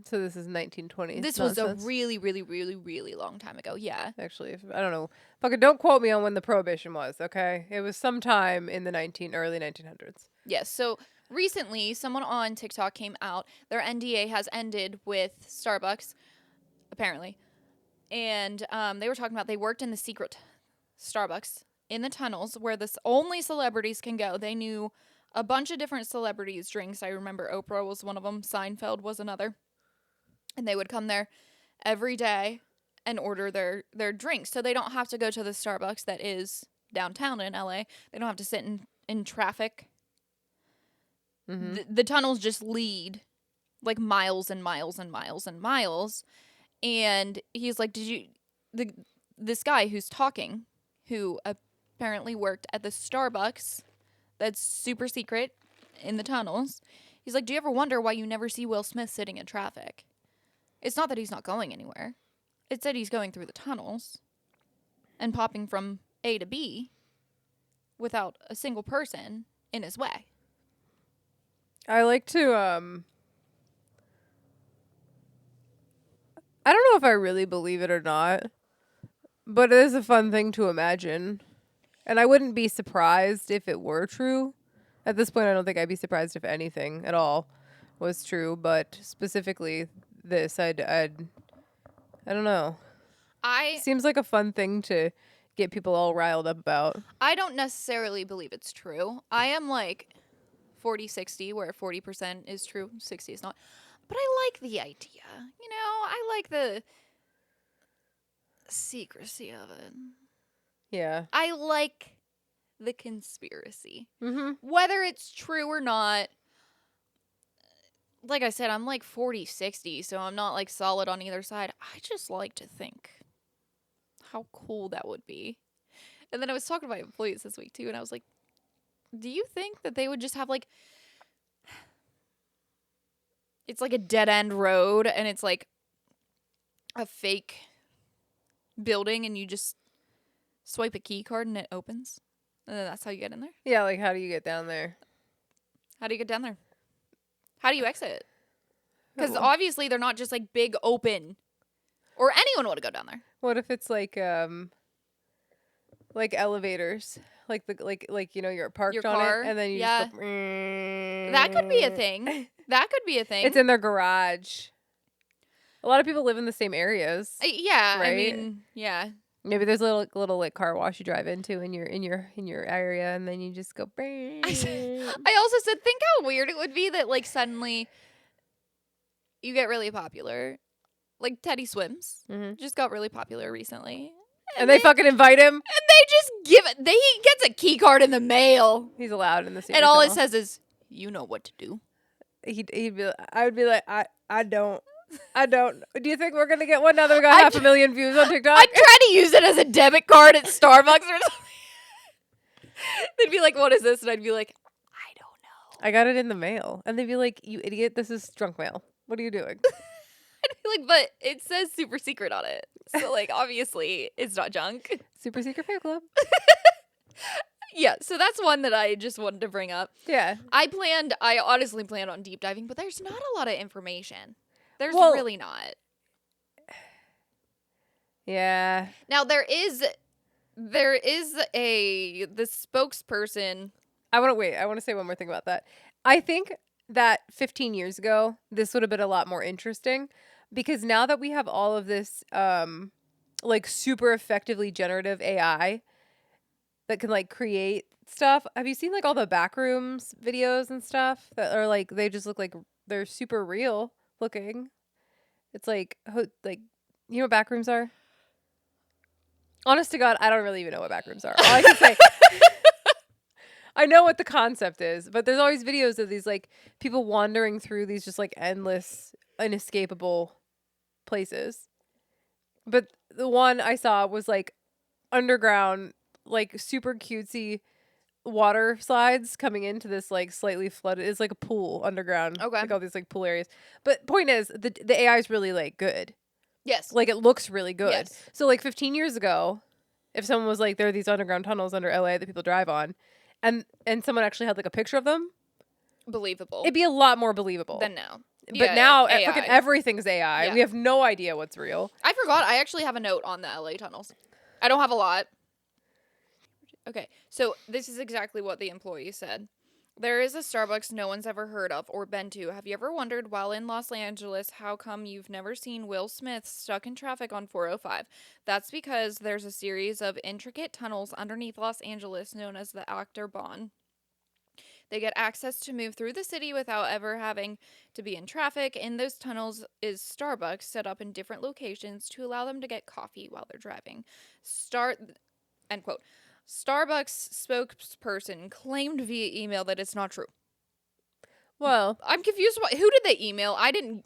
S1: So this is 1920s.
S2: This was a really, really, really, really long time ago. Yeah.
S1: Actually, I don't know. Fucking don't quote me on when the prohibition was, okay? It was sometime in the early 1900s.
S2: Yes. So recently, someone on TikTok came out. Their NDA has ended with Starbucks, apparently. And they were talking about they worked in the secret Starbucks in the tunnels where only celebrities can go. They knew a bunch of different celebrities' drinks. I remember Oprah was one of them. Seinfeld was another. And they would come there every day and order their drinks. So they don't have to go to the Starbucks that is downtown in LA. They don't have to sit in traffic.
S1: Mm-hmm.
S2: The tunnels just lead like miles and miles and miles and miles. And he's like, this guy who's talking, who apparently worked at the Starbucks that's super secret in the tunnels, he's like, do you ever wonder why you never see Will Smith sitting in traffic? It's not that he's not going anywhere. It's that he's going through the tunnels and popping from A to B without a single person in his way.
S1: I like to, I don't know if I really believe it or not, but it is a fun thing to imagine. And I wouldn't be surprised if it were true. At this point, I don't think I'd be surprised if anything at all was true, but specifically this, I don't know. Seems like a fun thing to get people all riled up about.
S2: I don't necessarily believe it's true. I am like 40-60, where 40% is true, 60 is not. But I like the idea. I like the secrecy of it.
S1: Yeah.
S2: I like the conspiracy.
S1: Mm-hmm.
S2: Whether it's true or not, like I said, I'm like 40-60, so I'm not like solid on either side. I just like to think how cool that would be. And then I was talking to my employees this week too, and I was like, do you think that they would just have like, it's like a dead end road and it's like a fake building and you just swipe a key card and it opens. And then that's how you get in there.
S1: Yeah, like how do you get down there?
S2: How do you get down there? How do you exit? Because
S1: Oh.
S2: obviously they're not just like big open, or anyone would go down there.
S1: What if it's like elevators, like you know you're parked
S2: Your
S1: on
S2: car?
S1: it, and then you
S2: Yeah.
S1: just go.
S2: That could be a thing. That could be a thing.
S1: It's in their garage. A lot of people live in the same areas.
S2: Yeah, I
S1: right?
S2: mean, yeah.
S1: Maybe there's a little like car wash you drive into in your area, and then you just go.
S2: I also said, think how weird it would be that like suddenly you get really popular. Like Teddy Swims
S1: Mhm.
S2: just got really popular recently.
S1: And they fucking invite him.
S2: And they just give it. He gets a key card in the mail.
S1: He's allowed in the same.
S2: And all it says is, you know what to do.
S1: He'd be. I would be like, I don't. Do you think we're gonna get one now that we got 500,000 views on TikTok?
S2: I'd try to use it as a debit card at Starbucks or something. They'd be like, what is this? And I'd be like, I don't know.
S1: I got it in the mail. And they'd be like, you idiot, this is drunk mail. What are you doing?
S2: I'd be like, but it says super secret on it. So, like, obviously, it's not junk.
S1: Super secret fan club.
S2: Yeah, so that's one that I just wanted to bring up.
S1: Yeah.
S2: I honestly planned on deep diving, but there's not a lot of information. There's
S1: Well-
S2: really not.
S1: Yeah.
S2: Now, there is the spokesperson.
S1: I want to say one more thing about that. I think that 15 years ago, this would have been a lot more interesting because now that we have all of this, like super effectively generative AI that can like create stuff. Have you seen like all the backrooms videos and stuff that are like, they just look like they're super real looking. It's like, you know what backrooms are? Honest to God, I don't really even know what backrooms are. All I can say, I know what the concept is, but there's always videos of these like people wandering through these just like endless, inescapable places. But the one I saw was like underground, like super cutesy water slides coming into this like slightly flooded. It's like a pool underground.
S2: Okay.
S1: Like all these like pool areas. But point is, the AI is really like good.
S2: Yes.
S1: Like it looks really good.
S2: Yes.
S1: So like 15 years ago, if someone was like, there are these underground tunnels under LA that people drive on, and someone actually had like a picture of them,
S2: Believable.
S1: it'd be a lot more believable.
S2: Than now.
S1: But
S2: Yeah,
S1: now
S2: AI.
S1: fucking everything's AI.
S2: Yeah.
S1: We have no idea what's real.
S2: I forgot. I actually have a note on the LA tunnels. I don't have a lot. Okay, so this is exactly what the employee said. There is a Starbucks no one's ever heard of or been to. Have you ever wondered, while in Los Angeles, how come you've never seen Will Smith stuck in traffic on 405? That's because there's a series of intricate tunnels underneath Los Angeles known as the Achterbahn. They get access to move through the city without ever having to be in traffic. In those tunnels is Starbucks set up in different locations to allow them to get coffee while they're driving. End quote. Starbucks spokesperson claimed via email that it's not true.
S1: Well,
S2: I'm confused. Who did they email? I didn't.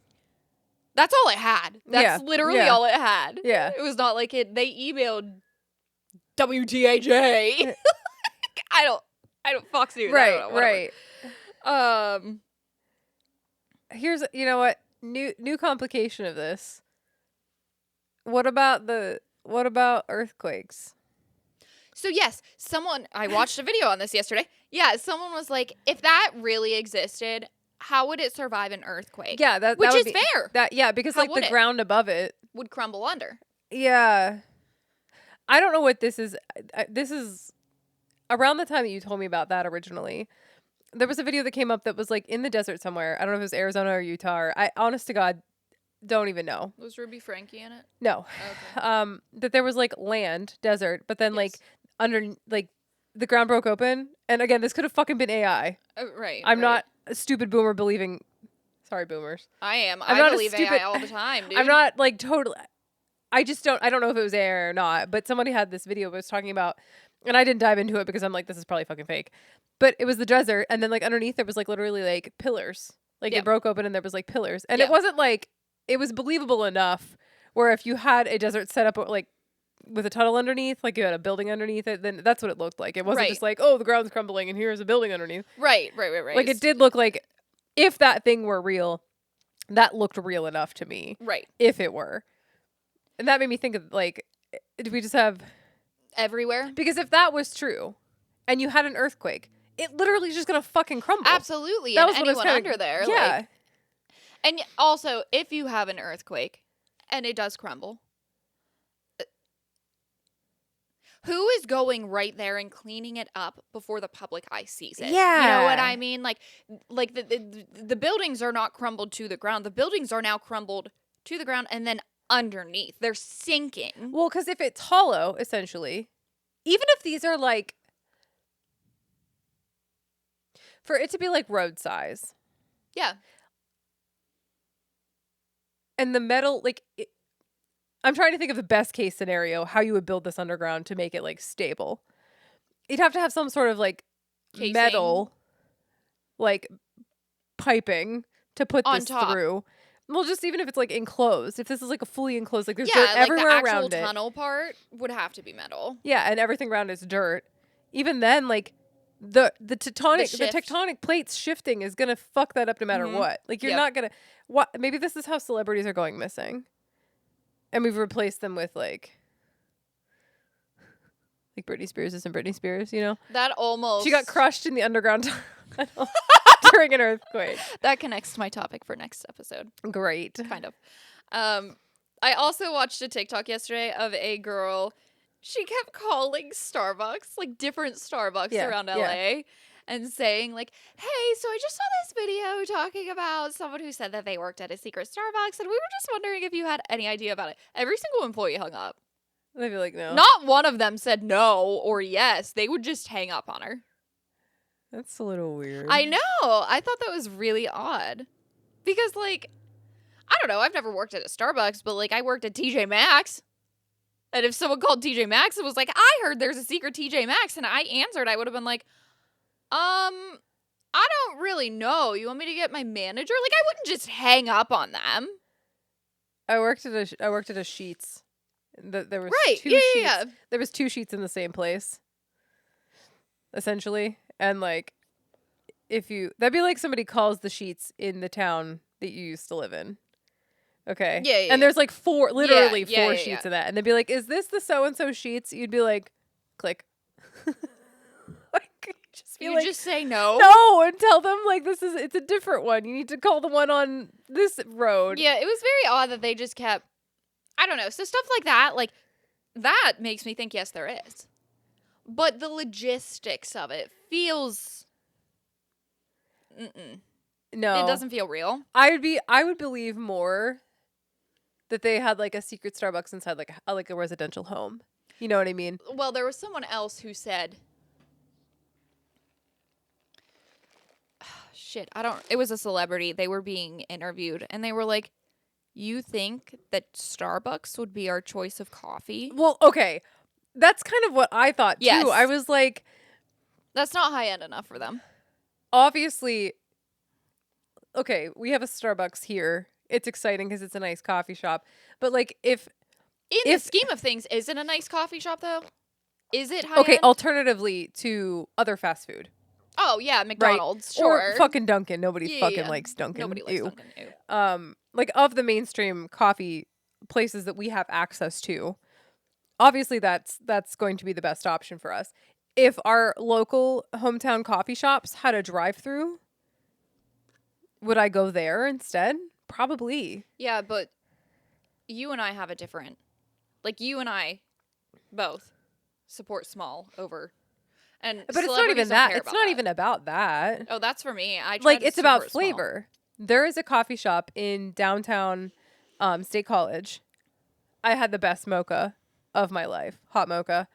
S2: That's all it had. That's
S1: Yeah,
S2: literally
S1: yeah.
S2: all it had.
S1: yeah.
S2: It was not like they emailed WTAJ. I don't Fox News. I don't know, whatever.
S1: Right.
S2: Um,
S1: Here's, you know what? New complication of this. What about earthquakes?
S2: so yes, I watched a video on this yesterday. Yeah, someone was like, if that really existed, how would it survive an earthquake?
S1: Yeah, that
S2: Which
S1: would
S2: is
S1: be,
S2: fair.
S1: because
S2: How
S1: like
S2: would
S1: the
S2: it?
S1: ground above it.
S2: Would crumble under.
S1: Yeah. I don't know what this is. This is around the time that you told me about that originally. There was a video that came up that was like in the desert somewhere. I don't know if it was Arizona or Utah. I honest to God don't even know.
S2: Was Ruby Frankie in it?
S1: No.
S2: Okay.
S1: That there was like land, desert, but then like
S2: Yes.
S1: under like the ground broke open. And again, this could have fucking been AI.
S2: Right.
S1: I'm
S2: right.
S1: not a stupid boomer believing. Sorry, boomers.
S2: I am.
S1: I'm
S2: I
S1: not a
S2: believe
S1: stupid-
S2: AI all the time, dude.
S1: I'm not like totally. I don't know if it was AI or not, but somebody had this video was talking about, and I didn't dive into it because I'm like, this is probably fucking fake. But it was the desert, and then like underneath there was like literally like pillars. Like
S2: Yeah.
S1: it broke open and there was like pillars. And
S2: Yeah.
S1: it wasn't like, it was believable enough where if you had a desert set up like with a tunnel underneath, like you had a building underneath it, then that's what it looked like. It wasn't
S2: Right.
S1: just like, oh, the ground's crumbling and here's a building underneath.
S2: Right.
S1: Like it did look like, if that thing were real, that looked real enough to me.
S2: Right.
S1: If it were. And that made me think of like Do we just have...
S2: everywhere.
S1: Because if that was true and you had an earthquake, it literally is just going to fucking crumble.
S2: Absolutely.
S1: That
S2: And
S1: was what I was
S2: anyone
S1: kinda-
S2: under there.
S1: Yeah.
S2: Like, and also, if you have an earthquake and it does crumble, who is going right there and cleaning it up before the public eye sees it? You know what
S1: Yeah.
S2: I mean? Like the buildings are not crumbled to the ground. The buildings are now crumbled to the ground and then underneath. They're sinking.
S1: Well, because if it's hollow, essentially, even if these are like, for it to be like road size,
S2: Yeah.
S1: and the metal, like, I'm trying to think of the best case scenario, how you would build this underground to make it like stable. You'd have to have some sort of like
S2: Casing.
S1: metal, like piping to put
S2: On
S1: this
S2: top.
S1: through. Well, just even if it's like enclosed, if this is like a fully enclosed, like there's
S2: Yeah,
S1: dirt
S2: like
S1: everywhere
S2: the actual
S1: around it.
S2: tunnel part would have to be metal.
S1: Yeah, and everything around it's dirt. Even then, like the
S2: shift.
S1: tectonic plates shifting is gonna fuck that up no matter
S2: Mhm.
S1: what. Like you're
S2: Yep.
S1: not gonna what maybe this is how celebrities are going missing. And we've replaced them with like Britney Spears isn't Britney Spears, you know?
S2: That almost
S1: She got crushed in the underground tunnel during an earthquake.
S2: That connects to my topic for next episode.
S1: Great.
S2: Kind of. I also watched a TikTok yesterday of a girl. She kept calling Starbucks, like different Starbucks
S1: Yeah,
S2: around LA,
S1: yeah.
S2: and saying like, "Hey, so I just saw this video talking about someone who said that they worked at a secret Starbucks, and we were just wondering if you had any idea about it." Every single employee hung up.
S1: They'd be like, no.
S2: Not one of them said no or yes. They would just hang up on her.
S1: That's a little weird.
S2: I know. I thought that was really odd. Because, like, I don't know. I've never worked at a Starbucks, but, like, I worked at TJ Maxx. And if someone called TJ Maxx and was like, I heard there's a secret TJ Maxx, and I answered, I would have been like, I don't really know. You want me to get my manager? Like, I wouldn't just hang up on them.
S1: I worked at a Sheets. There was
S2: Right.
S1: two
S2: Yeah,
S1: sheets.
S2: yeah.
S1: There was two sheets in the same place, essentially. And like, that'd be like somebody calls the Sheets in the town that you used to live in. Okay.
S2: Yeah, yeah,
S1: And there's like literally
S2: yeah,
S1: four
S2: yeah,
S1: sheets
S2: yeah.
S1: in that. And they'd be like, is this the so-and-so Sheets? You'd be like, click. Like, you just be
S2: You
S1: like,
S2: just say no.
S1: no, and tell them like it's a different one. You need to call the one on this road.
S2: Yeah, it was very odd that they just kept, I don't know. So stuff like that makes me think, yes, there is. But the logistics of it feels,
S1: No.
S2: it doesn't feel real.
S1: I would believe more that they had like a secret Starbucks inside like a residential home. You know what I mean?
S2: Well, there was someone else who said, shit, it was a celebrity. They were being interviewed and they were like, you think that Starbucks would be our choice of coffee?
S1: Well, okay. That's kind of what I thought too.
S2: Yes.
S1: I was like,
S2: That's not high end enough for them.
S1: obviously, okay, we have a Starbucks here. It's exciting because it's a nice coffee shop. But like if
S2: In the scheme of things, is it a nice coffee shop though? Is it high
S1: okay,
S2: end?
S1: alternatively to other fast food.
S2: Oh yeah, McDonald's, sure.
S1: Or fucking Dunkin'. Nobody
S2: Yeah,
S1: fucking
S2: yeah.
S1: likes Dunkin'.
S2: Nobody likes
S1: Ew.
S2: Dunkin'. Ew.
S1: Like of the mainstream coffee places that we have access to, obviously that's going to be the best option for us. If our local hometown coffee shops had a drive-through, would I go there instead? Probably.
S2: Yeah, but you and I have a different, like you and I both support small over, and
S1: But it's not
S2: celebrities
S1: even
S2: don't
S1: that.
S2: care
S1: It's
S2: about
S1: not
S2: that.
S1: even about that.
S2: Oh, that's for me. I try
S1: Like
S2: to
S1: it's about
S2: support small.
S1: flavor. There is a coffee shop in downtown State College. I had the best mocha of my life, hot mocha.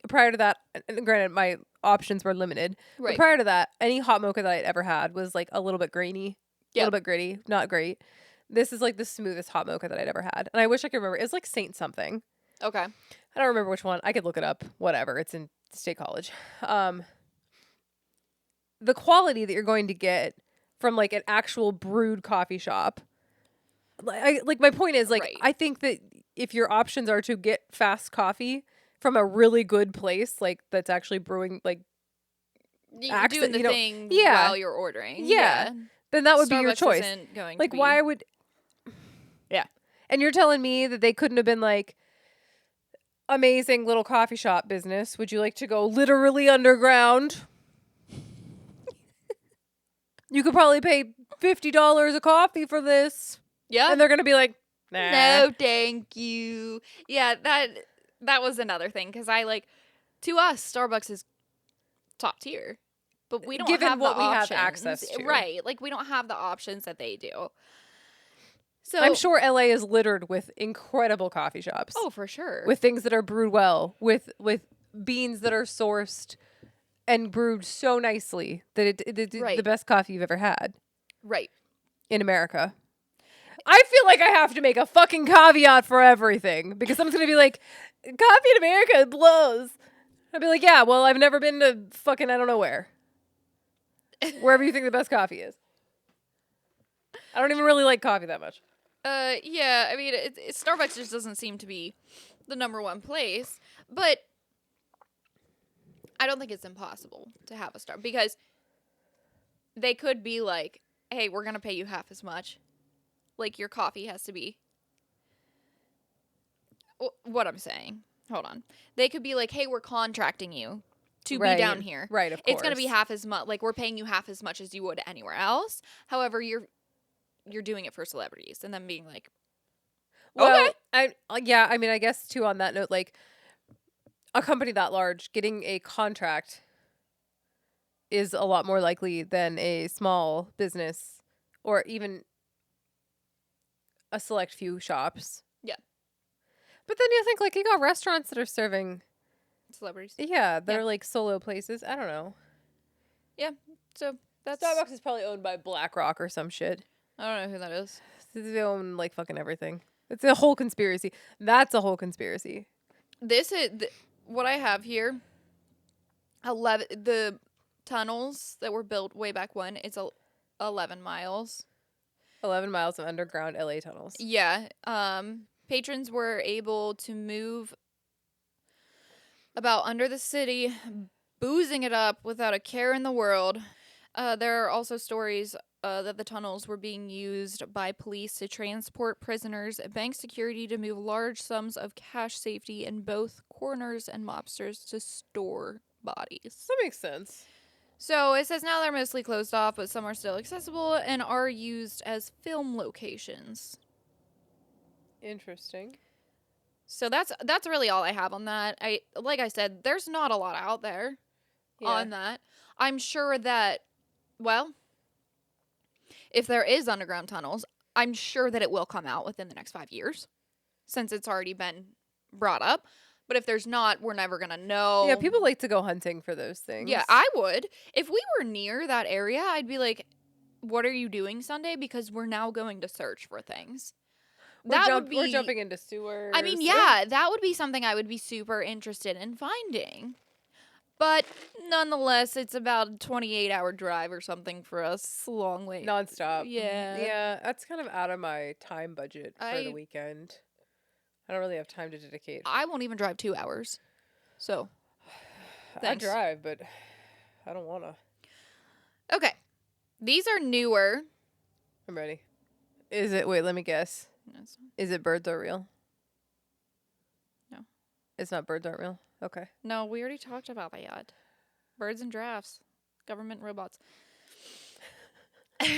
S1: Prior to that, and granted, my options were limited. But
S2: Right.
S1: prior to that, any hot mocha that I'd ever had was like a little bit grainy, a
S2: Yep.
S1: little bit gritty, not great. This is like the smoothest hot mocha that I'd ever had. And I wish I could remember. It's like Saint something.
S2: Okay.
S1: I don't remember which one. I could look it up. Whatever. It's in State College. The quality that you're going to get from like an actual brewed coffee shop. Like my point is like
S2: Right.
S1: I think that if your options are to get fast coffee from a really good place, like that's actually brewing, like
S2: You're doing the thing
S1: yeah.
S2: while you're ordering.
S1: Yeah. then that would be your
S2: Starbucks
S1: choice.
S2: isn't going
S1: Like
S2: to be,
S1: why would?
S2: Yeah.
S1: And you're telling me that they couldn't have been like, amazing little coffee shop business, would you like to go literally underground? You could probably pay $50 a coffee for this.
S2: Yeah.
S1: And they're going to be like, nah.
S2: No, thank you. Yeah, that was another thing because to us, Starbucks is top tier, but we don't
S1: Given
S2: have
S1: what
S2: the
S1: we have
S2: options.
S1: access to.
S2: Right? Like we don't have the options that they do. So
S1: I'm sure LA is littered with incredible coffee shops.
S2: Oh, for sure.
S1: With things that are brewed well, with beans that are sourced and brewed so nicely that it's
S2: Right.
S1: the best coffee you've ever had
S2: right.
S1: in America. I feel like I have to make a fucking caveat for everything because someone's going to be like, coffee in America blows. I'd be like, yeah, well, I've never been to fucking I don't know where. Wherever you think the best coffee is. I don't even really like coffee that much.
S2: Yeah, I mean, Starbucks just doesn't seem to be the number one place, but I don't think it's impossible to have a Star because they could be like, hey, we're going to pay you half as much. Like, your coffee has to be. What I'm saying. Hold on. They could be like, hey, we're contracting you to be down here.
S1: Right, of course.
S2: It's going to be half as much. Like, we're paying you half as much as you would anywhere else. However, you're doing it for celebrities. And then being like,
S1: well,
S2: okay.
S1: I mean, I guess, too, on that note, like, a company that large getting a contract is a lot more likely than a small business or even a select few shops.
S2: Yeah.
S1: But then you think, like, you got restaurants that are serving
S2: Celebrities.
S1: Yeah, they're like solo places. I don't know.
S2: Yeah, so that's
S1: Starbucks is probably owned by BlackRock or some shit.
S2: I don't know who that is.
S1: They own like fucking everything. It's a whole conspiracy. That's a whole conspiracy.
S2: This is what I have here. 11 the tunnels that were built way back when. It's 11 miles.
S1: 11 miles of underground LA tunnels.
S2: Yeah. Patrons were able to move about under the city, boozing it up without a care in the world. There are also stories that the tunnels were being used by police to transport prisoners, bank security to move large sums of cash safety, and both coroners and mobsters to store bodies.
S1: That makes sense.
S2: So it says now they're mostly closed off, but some are still accessible and are used as film locations.
S1: Interesting.
S2: So that's really all I have on that. Like I said, there's not a lot out there on that. I'm sure that, well, if there is underground tunnels, I'm sure that it will come out within the next 5 years, since it's already been brought up. But if there's not, we're never gonna know.
S1: Yeah, people like to go hunting for those things.
S2: Yeah, I would. If we were near that area, I'd be like, "What are you doing Sunday?" Because we're now going to search for things.
S1: We're jumping into sewers.
S2: I mean, yeah, that would be something I would be super interested in finding. But nonetheless, it's about a 28-hour drive or something for us. A long way.
S1: Nonstop.
S2: Yeah.
S1: Yeah, that's kind of out of my time budget for the weekend. I don't really have time to dedicate.
S2: I won't even drive 2 hours. So,
S1: I drive, but I don't want to.
S2: Okay. These are newer.
S1: I'm ready. Wait, let me guess. Is it birds are real?
S2: No.
S1: It's not birds aren't real? Okay.
S2: No, we already talked about that. Birds and giraffes. Government robots.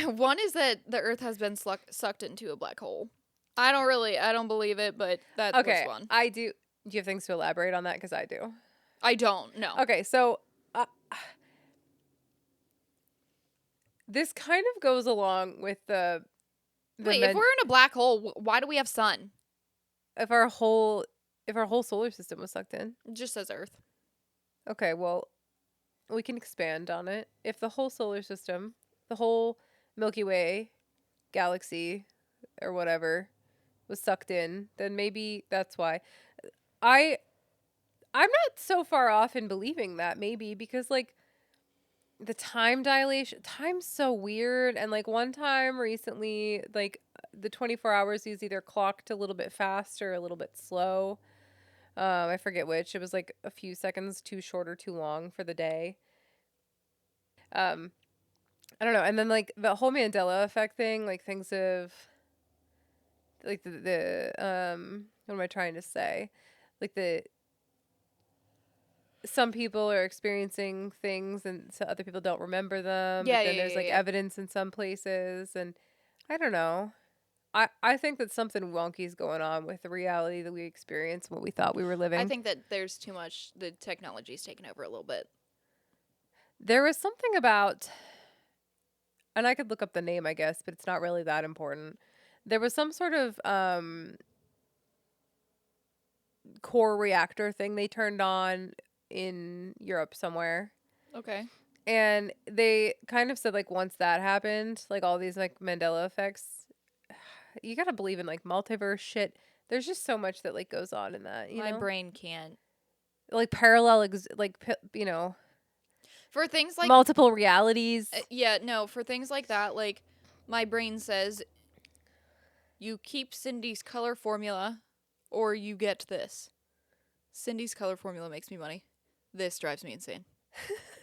S2: One is that the Earth has been sucked into a black hole. I don't believe it, but that was one.
S1: I do. Do you have things to elaborate on that? Because I do.
S2: I don't, no.
S1: Okay, so this kind of goes along with the
S2: Wait, if we're in a black hole, why do we have sun?
S1: If our whole solar system was sucked in.
S2: It just says Earth.
S1: Okay, well, we can expand on it. If the whole solar system, the whole Milky Way galaxy or whatever was sucked in, then maybe that's why. I'm not so far off in believing that, maybe, because like the time dilation, time's so weird. And like one time recently, like the 24 hours is either clocked a little bit fast or a little bit slow. I forget which. It was like a few seconds too short or too long for the day. I don't know. And then like the whole Mandela effect thing, like things have like the what am I trying to say? Like the some people are experiencing things and so other people don't remember them.
S2: Yeah,
S1: But then
S2: yeah,
S1: there's
S2: yeah,
S1: like
S2: yeah.
S1: evidence in some places, and I don't know. I think that something wonky's going on with the reality that we experience, what we thought we were living.
S2: I think that there's too much. The technology's taken over a little bit.
S1: There was something about, and I could look up the name, I guess, but it's not really that important. There was some sort of core reactor thing they turned on in Europe somewhere.
S2: Okay.
S1: And they kind of said like once that happened, like all these like Mandela effects, you gotta believe in like multiverse shit. There's just so much that like goes on in that, you
S2: My
S1: know,
S2: brain can't.
S1: like parallel,
S2: For things like
S1: multiple realities.
S2: yeah, no, for things like that, like my brain says you keep Cindy's color formula or you get this. Cindy's color formula makes me money. This drives me insane.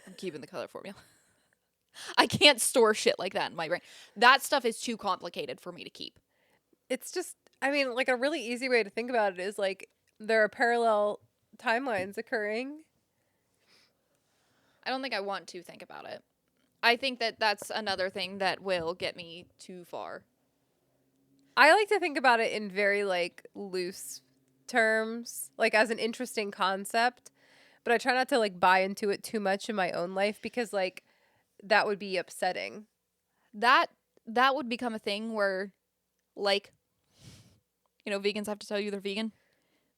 S2: I'm keeping the color formula. I can't store shit like that in my brain. That stuff is too complicated for me to keep.
S1: It's just, I mean, like a really easy way to think about it is like there are parallel timelines occurring.
S2: I don't think I want to think about it. I think that that's another thing that will get me too far.
S1: I like to think about it in very like loose terms, like as an interesting concept, but I try not to like buy into it too much in my own life because like that would be upsetting.
S2: That would become a thing where, like, vegans have to tell you they're vegan.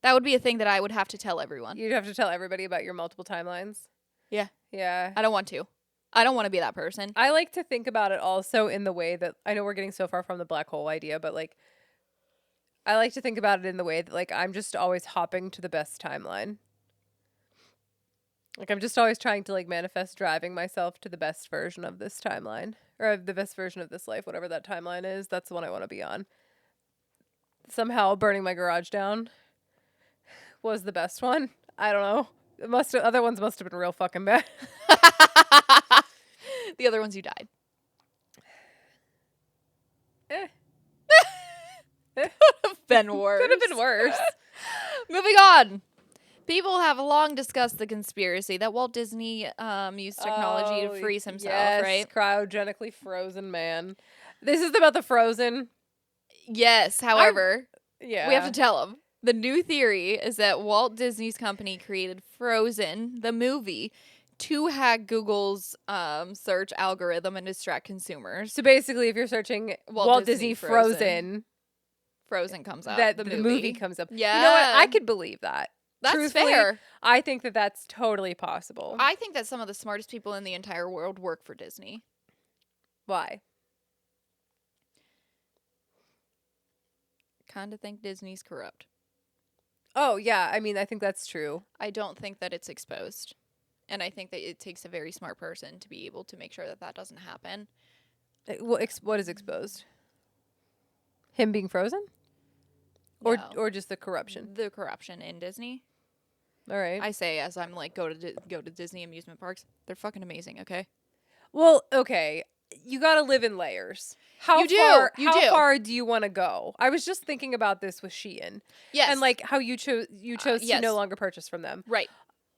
S2: That would be a thing that I would have to tell everyone.
S1: You'd have to tell everybody about your multiple timelines.
S2: Yeah.
S1: Yeah.
S2: I don't want to. I don't want to be that person.
S1: I like to think about it also in the way that I know we're getting so far from the black hole idea, but like I like to think about it in the way that like I'm just always hopping to the best timeline. Like I'm just always trying to like manifest driving myself to the best version of this timeline or the best version of this life, whatever that timeline is. That's the one I want to be on. Somehow burning my garage down was the best one. I don't know. Other ones must have been real fucking bad.
S2: The other ones you died. Been worse.
S1: Could have been worse.
S2: Moving on. People have long discussed the conspiracy that Walt Disney used technology to freeze himself,
S1: yes,
S2: right?
S1: Cryogenically frozen man. This is about the Frozen.
S2: Yes. However,
S1: Yeah.
S2: we have to tell him. The new theory is that Walt Disney's company created Frozen, the movie, to hack Google's search algorithm and distract consumers.
S1: So basically, if you're searching Walt Disney Frozen,
S2: Frozen comes up.
S1: that the movie comes up.
S2: Yeah.
S1: You know what? I could believe that.
S2: That's
S1: Truthfully,
S2: fair.
S1: I think that that's totally possible.
S2: I think that some of the smartest people in the entire world work for Disney.
S1: Why?
S2: Kind of think Disney's corrupt.
S1: Oh, yeah. I mean, I think that's true.
S2: I don't think that it's exposed. And I think that it takes a very smart person to be able to make sure that that doesn't happen.
S1: What is exposed? Him being frozen? Or
S2: No.
S1: just the corruption?
S2: The corruption in Disney.
S1: All right.
S2: I say as I'm like go to Disney amusement parks. They're fucking amazing, okay?
S1: Well, okay. You got to live in layers. How
S2: You do.
S1: far?
S2: You
S1: how
S2: do.
S1: far do you want to go? I was just thinking about this with Shein,
S2: Yes.
S1: and like how you chose to
S2: yes.
S1: no longer purchase from them.
S2: right.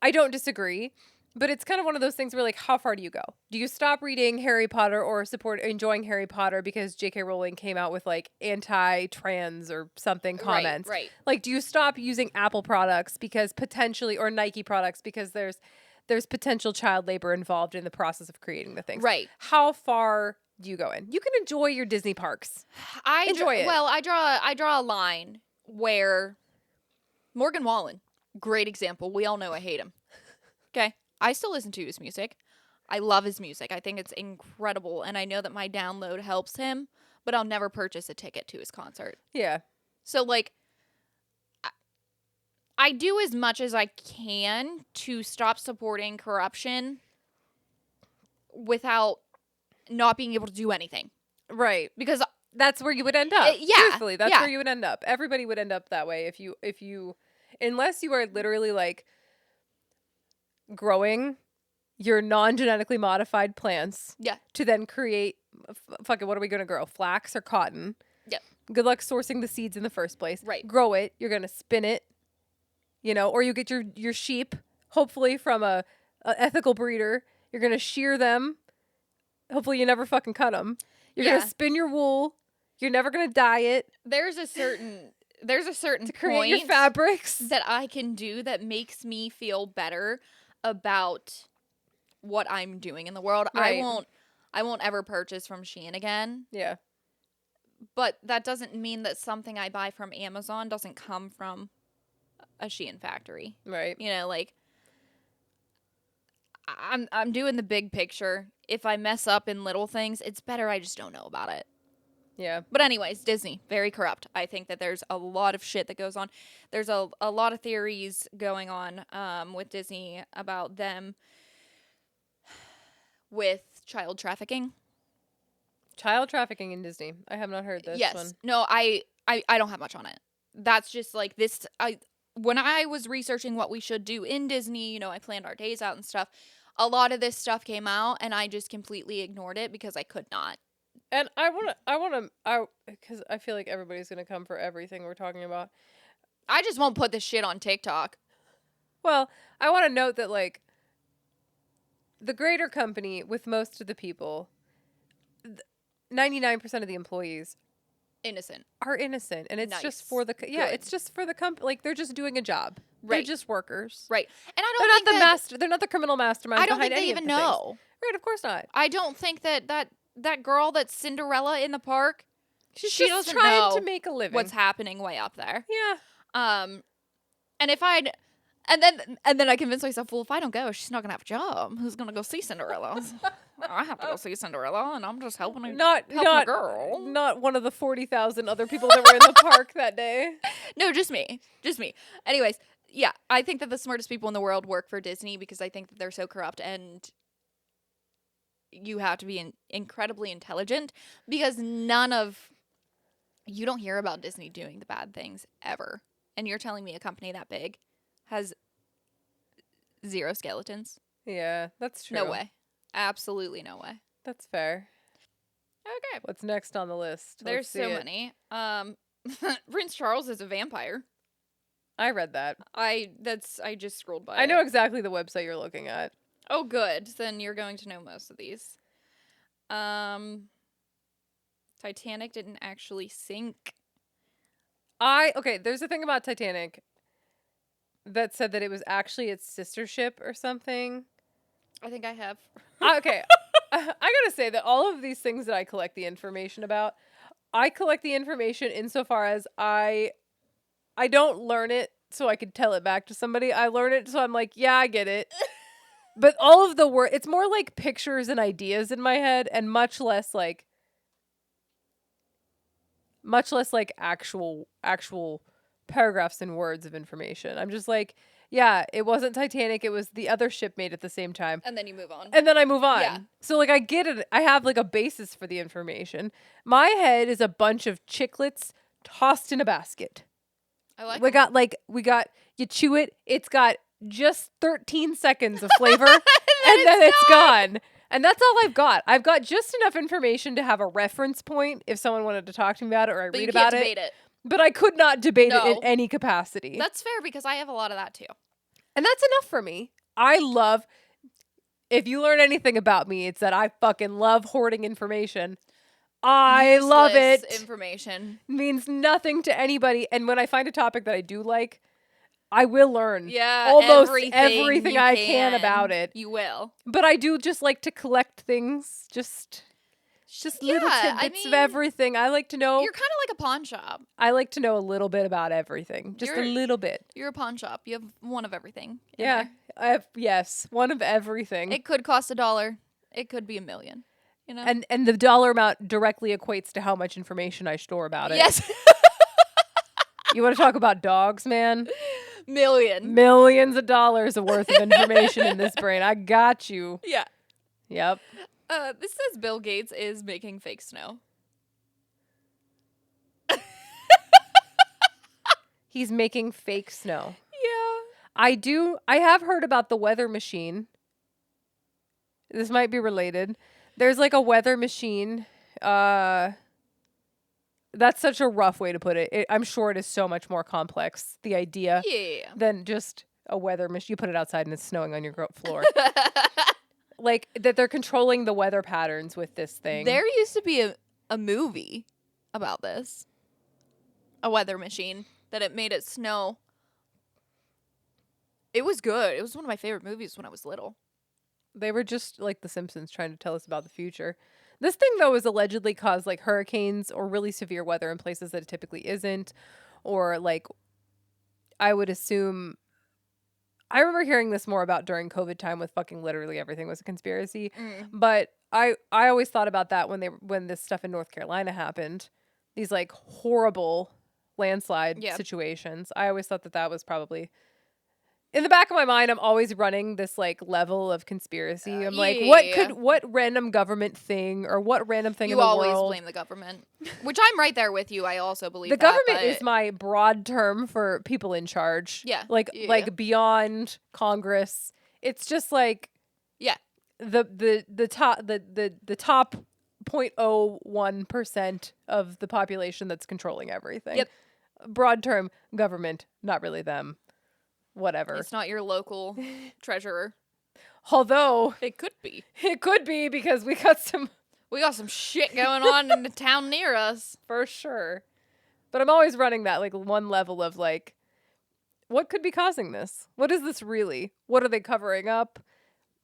S1: I don't disagree, but it's kind of one of those things where like, how far do you go? Do you stop reading Harry Potter or enjoying Harry Potter because J.K. Rowling came out with like anti-trans or something comments?
S2: Right.
S1: Like, do you stop using Apple products because potentially, or Nike products because there's potential child labor involved in the process of creating the things?
S2: Right.
S1: How far do you go in? You can enjoy your Disney parks. Enjoy it.
S2: Well, I draw a line where Morgan Wallen, great example. We all know I hate him. Okay. I still listen to his music. I love his music. I think it's incredible, and I know that my download helps him, but I'll never purchase a ticket to his concert.
S1: Yeah.
S2: So like I do as much as I can to stop supporting corruption without not being able to do anything.
S1: Right.
S2: Because
S1: That's where you would end up.
S2: yeah,
S1: Truthfully, that's
S2: yeah.
S1: where you would end up. Everybody would end up that way if you unless you are literally like growing your non-genetically modified plants
S2: yeah,
S1: to then create fuck it, what are we going to grow? Flax or cotton?
S2: Yep.
S1: Good luck sourcing the seeds in the first place.
S2: Right.
S1: Grow it, you're going to spin it, or you get your sheep hopefully from a ethical breeder. You're going to shear them. Hopefully you never fucking cut them. You're going
S2: Yeah.
S1: to spin your wool. You're never going to dye it
S2: There's a certain
S1: to create your
S2: point
S1: fabrics.
S2: that I can do that makes me feel better about what I'm doing in the world.
S1: Right.
S2: I won't ever purchase from Shein again.
S1: Yeah.
S2: But that doesn't mean that something I buy from Amazon doesn't come from a Shein factory.
S1: Right.
S2: You know, like I'm doing the big picture. If I mess up in little things, it's better I just don't know about it.
S1: Yeah.
S2: But anyways, Disney, very corrupt. I think that there's a lot of shit that goes on. There's a lot of theories going on with Disney about them with child trafficking.
S1: Child trafficking in Disney. I have not heard this
S2: Yes.
S1: one.
S2: No, I don't have much on it. That's just like this. When I was researching what we should do in Disney, I planned our days out and stuff. A lot of this stuff came out, and I just completely ignored it because I could not.
S1: And because I feel like everybody's going to come for everything we're talking about.
S2: I just won't put this shit on TikTok.
S1: Well, I want to note that, like, the greater company with most of the people, 99% of the employees
S2: Innocent.
S1: are innocent. And it's
S2: Nice.
S1: just for the, it's just for the company. Like, they're just doing a job. They're
S2: Right.
S1: just workers.
S2: Right. And I
S1: They're
S2: don't
S1: not
S2: think
S1: the
S2: that,
S1: master. They're not the criminal masterminds
S2: I don't
S1: behind
S2: think they
S1: any of
S2: even
S1: the things.
S2: know.
S1: Right, of course not.
S2: I don't think that girl that's Cinderella in the park,
S1: She's
S2: she
S1: just
S2: doesn't
S1: trying
S2: know
S1: to make a living.
S2: what's happening way up there.
S1: Yeah.
S2: And if I'd and then I convinced myself, well, if I don't go, she's not gonna have a job. Who's gonna go see Cinderella? I have to go see Cinderella, and I'm just helping a girl.
S1: Not one of the 40,000 other people that were in the park that day.
S2: No, just me. Anyways, yeah, I think that the smartest people in the world work for Disney because I think that they're so corrupt, and you have to be incredibly intelligent because you don't hear about Disney doing the bad things ever. And you're telling me a company that big has zero skeletons?
S1: Yeah, that's true.
S2: No way. Absolutely no way.
S1: That's fair.
S2: Okay.
S1: What's next on the list?
S2: There's
S1: Let's see
S2: so
S1: it.
S2: many. Prince Charles is a vampire.
S1: I read that.
S2: I just scrolled by
S1: I know
S2: it.
S1: exactly the website you're looking at.
S2: Oh, good. Then you're going to know most of these. Titanic didn't actually sink.
S1: Okay, there's a thing about Titanic that said that it was actually its sister ship or something.
S2: I think I have.
S1: Okay. I gotta say that all of these things that I collect the information about, I collect the information insofar as I don't learn it so I could tell it back to somebody. I learn it so I'm like, yeah, I get it. But all of the word, it's more like pictures and ideas in my head and much less like actual paragraphs and words of information. I'm just like, yeah, it wasn't Titanic, it was the other ship made at the same time.
S2: And then you move on.
S1: And then I move on.
S2: Yeah.
S1: So like I get it. I have like a basis for the information. My head is a bunch of chiclets tossed in a basket.
S2: I like
S1: We got you chew it, it's got just 13 seconds of flavor and then it's gone. And that's all I've got. I've got just enough information to have a reference point if someone wanted to talk to me about it or I
S2: but
S1: read
S2: you
S1: about
S2: can't
S1: it.
S2: debate it.
S1: But I could not debate it in
S2: No.
S1: any capacity.
S2: That's fair because I have a lot of that too.
S1: And that's enough for me. If you learn anything about me, it's that I fucking love hoarding information. I love it.
S2: Useless information.
S1: Means nothing to anybody. And when I find a topic that I do like, I will learn
S2: Yeah,
S1: almost
S2: everything
S1: everything
S2: you
S1: I can about it.
S2: You will.
S1: But I do just like to collect things, just little
S2: Yeah, I
S1: tidbits of
S2: mean,
S1: everything. I like to know.
S2: You're kind of like a pawn shop.
S1: I like to know a little bit about everything, just a
S2: You're-
S1: little bit.
S2: You're a pawn shop. You have one of everything. in
S1: Yeah,
S2: there.
S1: I have one of everything.
S2: It could cost $1. It could be $1 million. You know.
S1: And the dollar amount directly equates to how much information I store about it.
S2: Yes.
S1: You want to talk about dogs, man?
S2: million.
S1: Millions of dollars of worth of information in this brain. I got you.
S2: Yeah.
S1: Yep.
S2: This says Bill Gates is making fake snow.
S1: He's making fake snow.
S2: Yeah.
S1: I have heard about the weather machine. This might be related. There's like a weather machine. That's such a rough way to put it. I'm sure it is so much more complex, the idea,
S2: Yeah.
S1: than just a weather machine. You put it outside and it's snowing on your floor. Like that they're controlling the weather patterns with this thing.
S2: There used to be a movie about this. A weather machine that it made it snow. It was good. It was one of my favorite movies when I was little.
S1: They were just like The Simpsons trying to tell us about the future. This thing, though, is allegedly caused like hurricanes or really severe weather in places that it typically isn't. Or like, I would assume. I remember hearing this more about during COVID time with fucking literally everything was a conspiracy. But I always thought about that when this stuff in North Carolina happened. These like horrible landslide situations. I always thought that was probably in the back of my mind. I'm always running this like level of conspiracy. I'm like, what random government thing or what random thing in the world?
S2: You always blame the government, which I'm right there with you. I also believe
S1: the government is my broad term for people in charge.
S2: Yeah,
S1: like beyond Congress. It's just like the top 0.01% of the population that's controlling everything.
S2: Yep.
S1: Broad term government, not really them. Whatever.
S2: It's not your local treasurer.
S1: Although
S2: it could be.
S1: It could be because we got some
S2: shit going on in the town near us.
S1: For sure. But I'm always running that like one level of like, what could be causing this? What is this really? What are they covering up?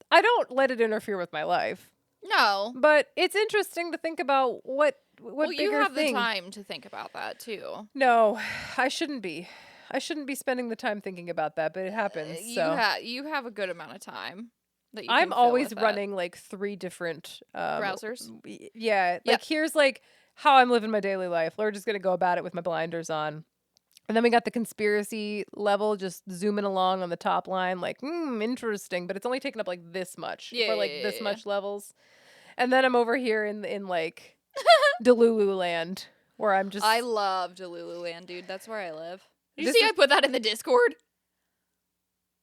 S1: I don't let it interfere with my life.
S2: No.
S1: But it's interesting to think about what
S2: well,
S1: bigger
S2: you have
S1: thing.
S2: the time to think about that too.
S1: No, I shouldn't be. I shouldn't be spending the time thinking about that, but it happens.
S2: You have a good amount of time. That you
S1: I'm
S2: can fill
S1: always
S2: with
S1: running like 3 different
S2: browsers.
S1: Yeah, like here's like how I'm living my daily life. We're just gonna go about it with my blinders on. And then we got the conspiracy level just zooming along on the top line, like, interesting, but it's only taking up like this much for like this much levels. And then I'm over here in like Delulu land where I'm just.
S2: I love Delulu land, dude. That's where I live. Did you see I put that in the Discord?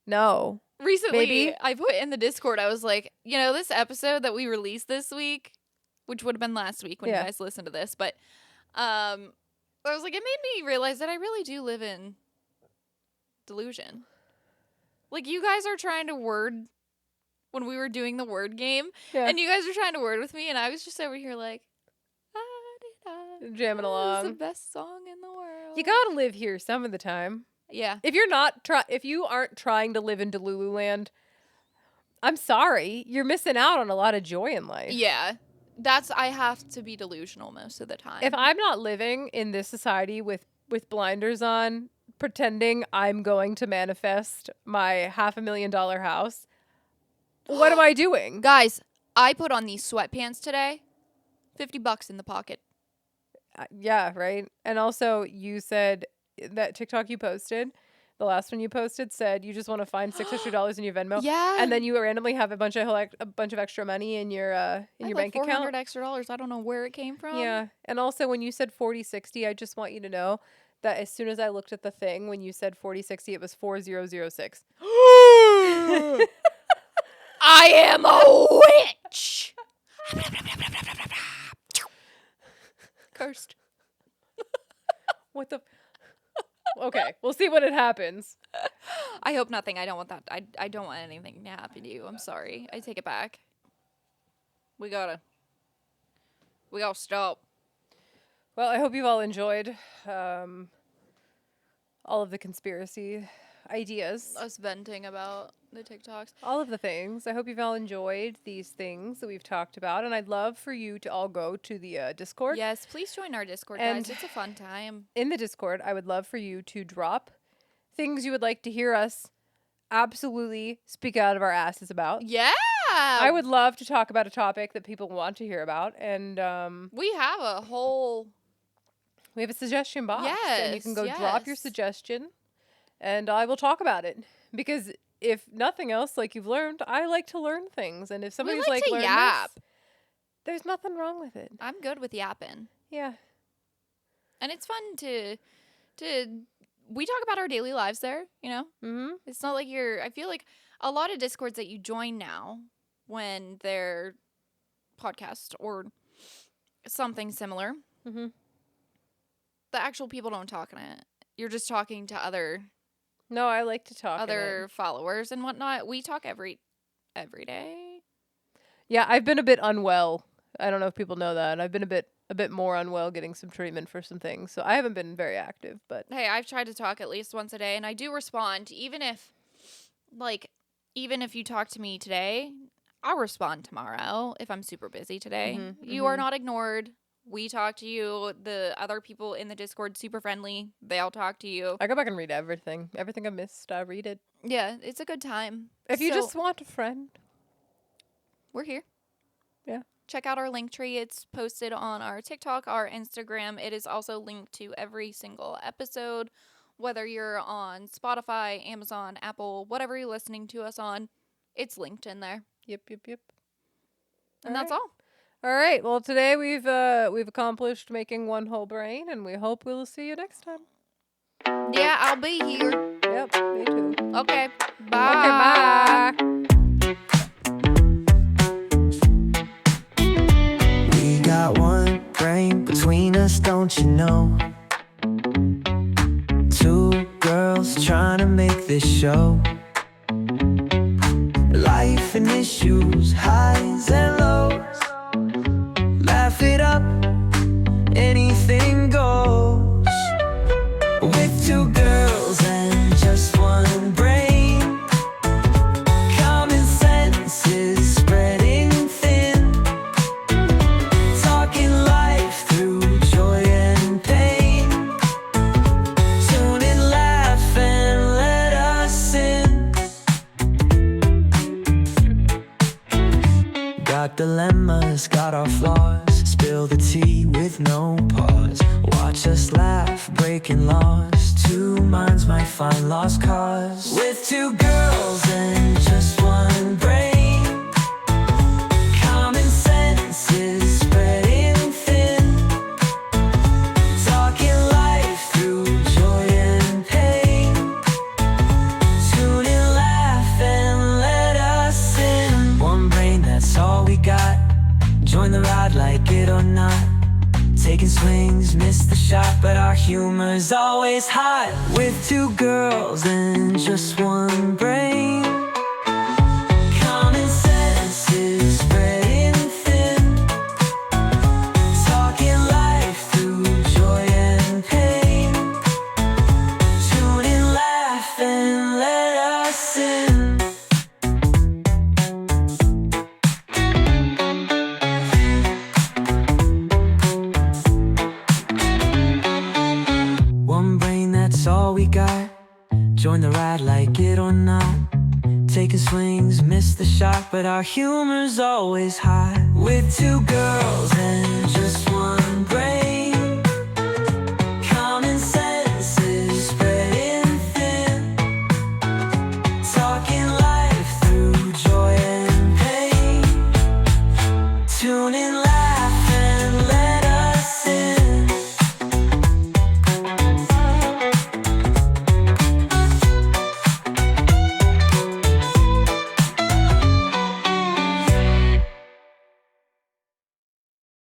S1: No.
S2: Recently,
S1: Maybe?
S2: I put in the Discord, I was like, this episode that we released this week, which would have been last week when you guys listened to this, but I was like, it made me realize that I really do live in delusion. Like, you guys are trying to word when we were doing the word game, and you guys were trying to word with me, and I was just over here like,
S1: jamming along.
S2: It's the best song in the world.
S1: You gotta live here some of the time.
S2: Yeah.
S1: If you aren't trying to live in Delulu land, I'm sorry. You're missing out on a lot of joy in life.
S2: Yeah. I have to be delusional most of the time.
S1: If I'm not living in this society with blinders on, pretending I'm going to manifest my $500,000 house, what am I doing?
S2: Guys, I put on these sweatpants today. $50 in the pocket.
S1: Yeah, right. And also, you said that TikTok you posted, the last one you posted, said you just want to find $600 in your Venmo.
S2: Yeah.
S1: And then you randomly have a bunch of extra money in your bank account.
S2: $400 extra. I don't know where it came from.
S1: Yeah. And also, when you said 4060, I just want you to know that as soon as I looked at the thing, when you said 4060, it was 4006.
S2: I am a witch. Cursed.
S1: What the? Okay, we'll see when it happens.
S2: I hope nothing. I don't want that. I don't want anything to happen to you. I'm sorry. I take it back. We gotta stop.
S1: Well, I hope you've all enjoyed all of the conspiracy ideas.
S2: Us venting about the TikToks.
S1: All of the things. I hope you've all enjoyed these things that we've talked about. And I'd love for you to all go to the Discord.
S2: Yes, please join our Discord,
S1: And
S2: guys. It's a fun time.
S1: In the Discord, I would love for you to drop things you would like to hear us absolutely speak out of our asses about.
S2: Yeah.
S1: I would love to talk about a topic that people want to hear about. And
S2: we have a whole...
S1: we have a suggestion box.
S2: Yes,
S1: and you can go drop your suggestion. And I will talk about it. Because if nothing else, like you've learned, I like to learn things. And if somebody's like learn
S2: yap.
S1: this, there's nothing wrong with it.
S2: I'm good with yapping.
S1: Yeah.
S2: And it's fun to we talk about our daily lives there,
S1: Mm-hmm.
S2: It's not like I feel like a lot of Discords that you join now when they're podcast or something similar,
S1: Mm-hmm.
S2: the actual people don't talk in it. You're just talking to other
S1: No, I like to talk. in
S2: other
S1: it.
S2: followers and whatnot. We talk every day.
S1: Yeah, I've been a bit unwell. I don't know if people know that. I've been a bit more unwell getting some treatment for some things. So I haven't been very active, but
S2: Hey, I've tried to talk at least once a day, and I do respond, even if you talk to me today, I'll respond tomorrow if I'm super busy today.
S1: Mhm,
S2: You are
S1: mhm.
S2: not ignored. We talk to you. The other people in the Discord, super friendly. They'll talk to you.
S1: I go back and read everything. Everything I missed, I read it.
S2: Yeah, it's a good time.
S1: If you
S2: So,
S1: just want a friend.
S2: we're here.
S1: Yeah.
S2: Check out our link tree. It's posted on our TikTok, our Instagram. It is also linked to every single episode, whether you're on Spotify, Amazon, Apple, whatever you're listening to us on, it's linked in there.
S1: Yep.
S2: And that's all.
S1: All right. Well, today we've accomplished making one whole brain, and we hope we'll see you next time.
S2: Yeah, I'll be here.
S1: Yep. Me too.
S2: Okay.
S1: Okay.
S2: Bye.
S1: Bye.
S3: We got one brain between us, don't you know? Two girls trying to make this show. Life and issues, highs and lows. Laugh it up, anything goes. With two girls and just one brain. Common sense is spreading thin. Talking life through joy and pain. Tune in, laugh and let us in. Got dilemmas, got our flaws. Spill the tea with no pause. Watch us laugh, breaking laws. Two minds might find lost cause. With two girls and just one brain. Common sense is spreading thin. Talking life through joy and pain. Tune in, laugh and let us in. One brain, that's all we got. Join the ride, like it or not. Taking swings, miss the shot, but our humor's always hot. With two girls and just one brain. Common sense is spreading thin. Talking life through joy and pain. Tune in, laugh and let us in. One brain, that's all we got. Join the ride, like it or not. Taking swings, miss the shot, but our humor's always hot. With two girls and just one brain.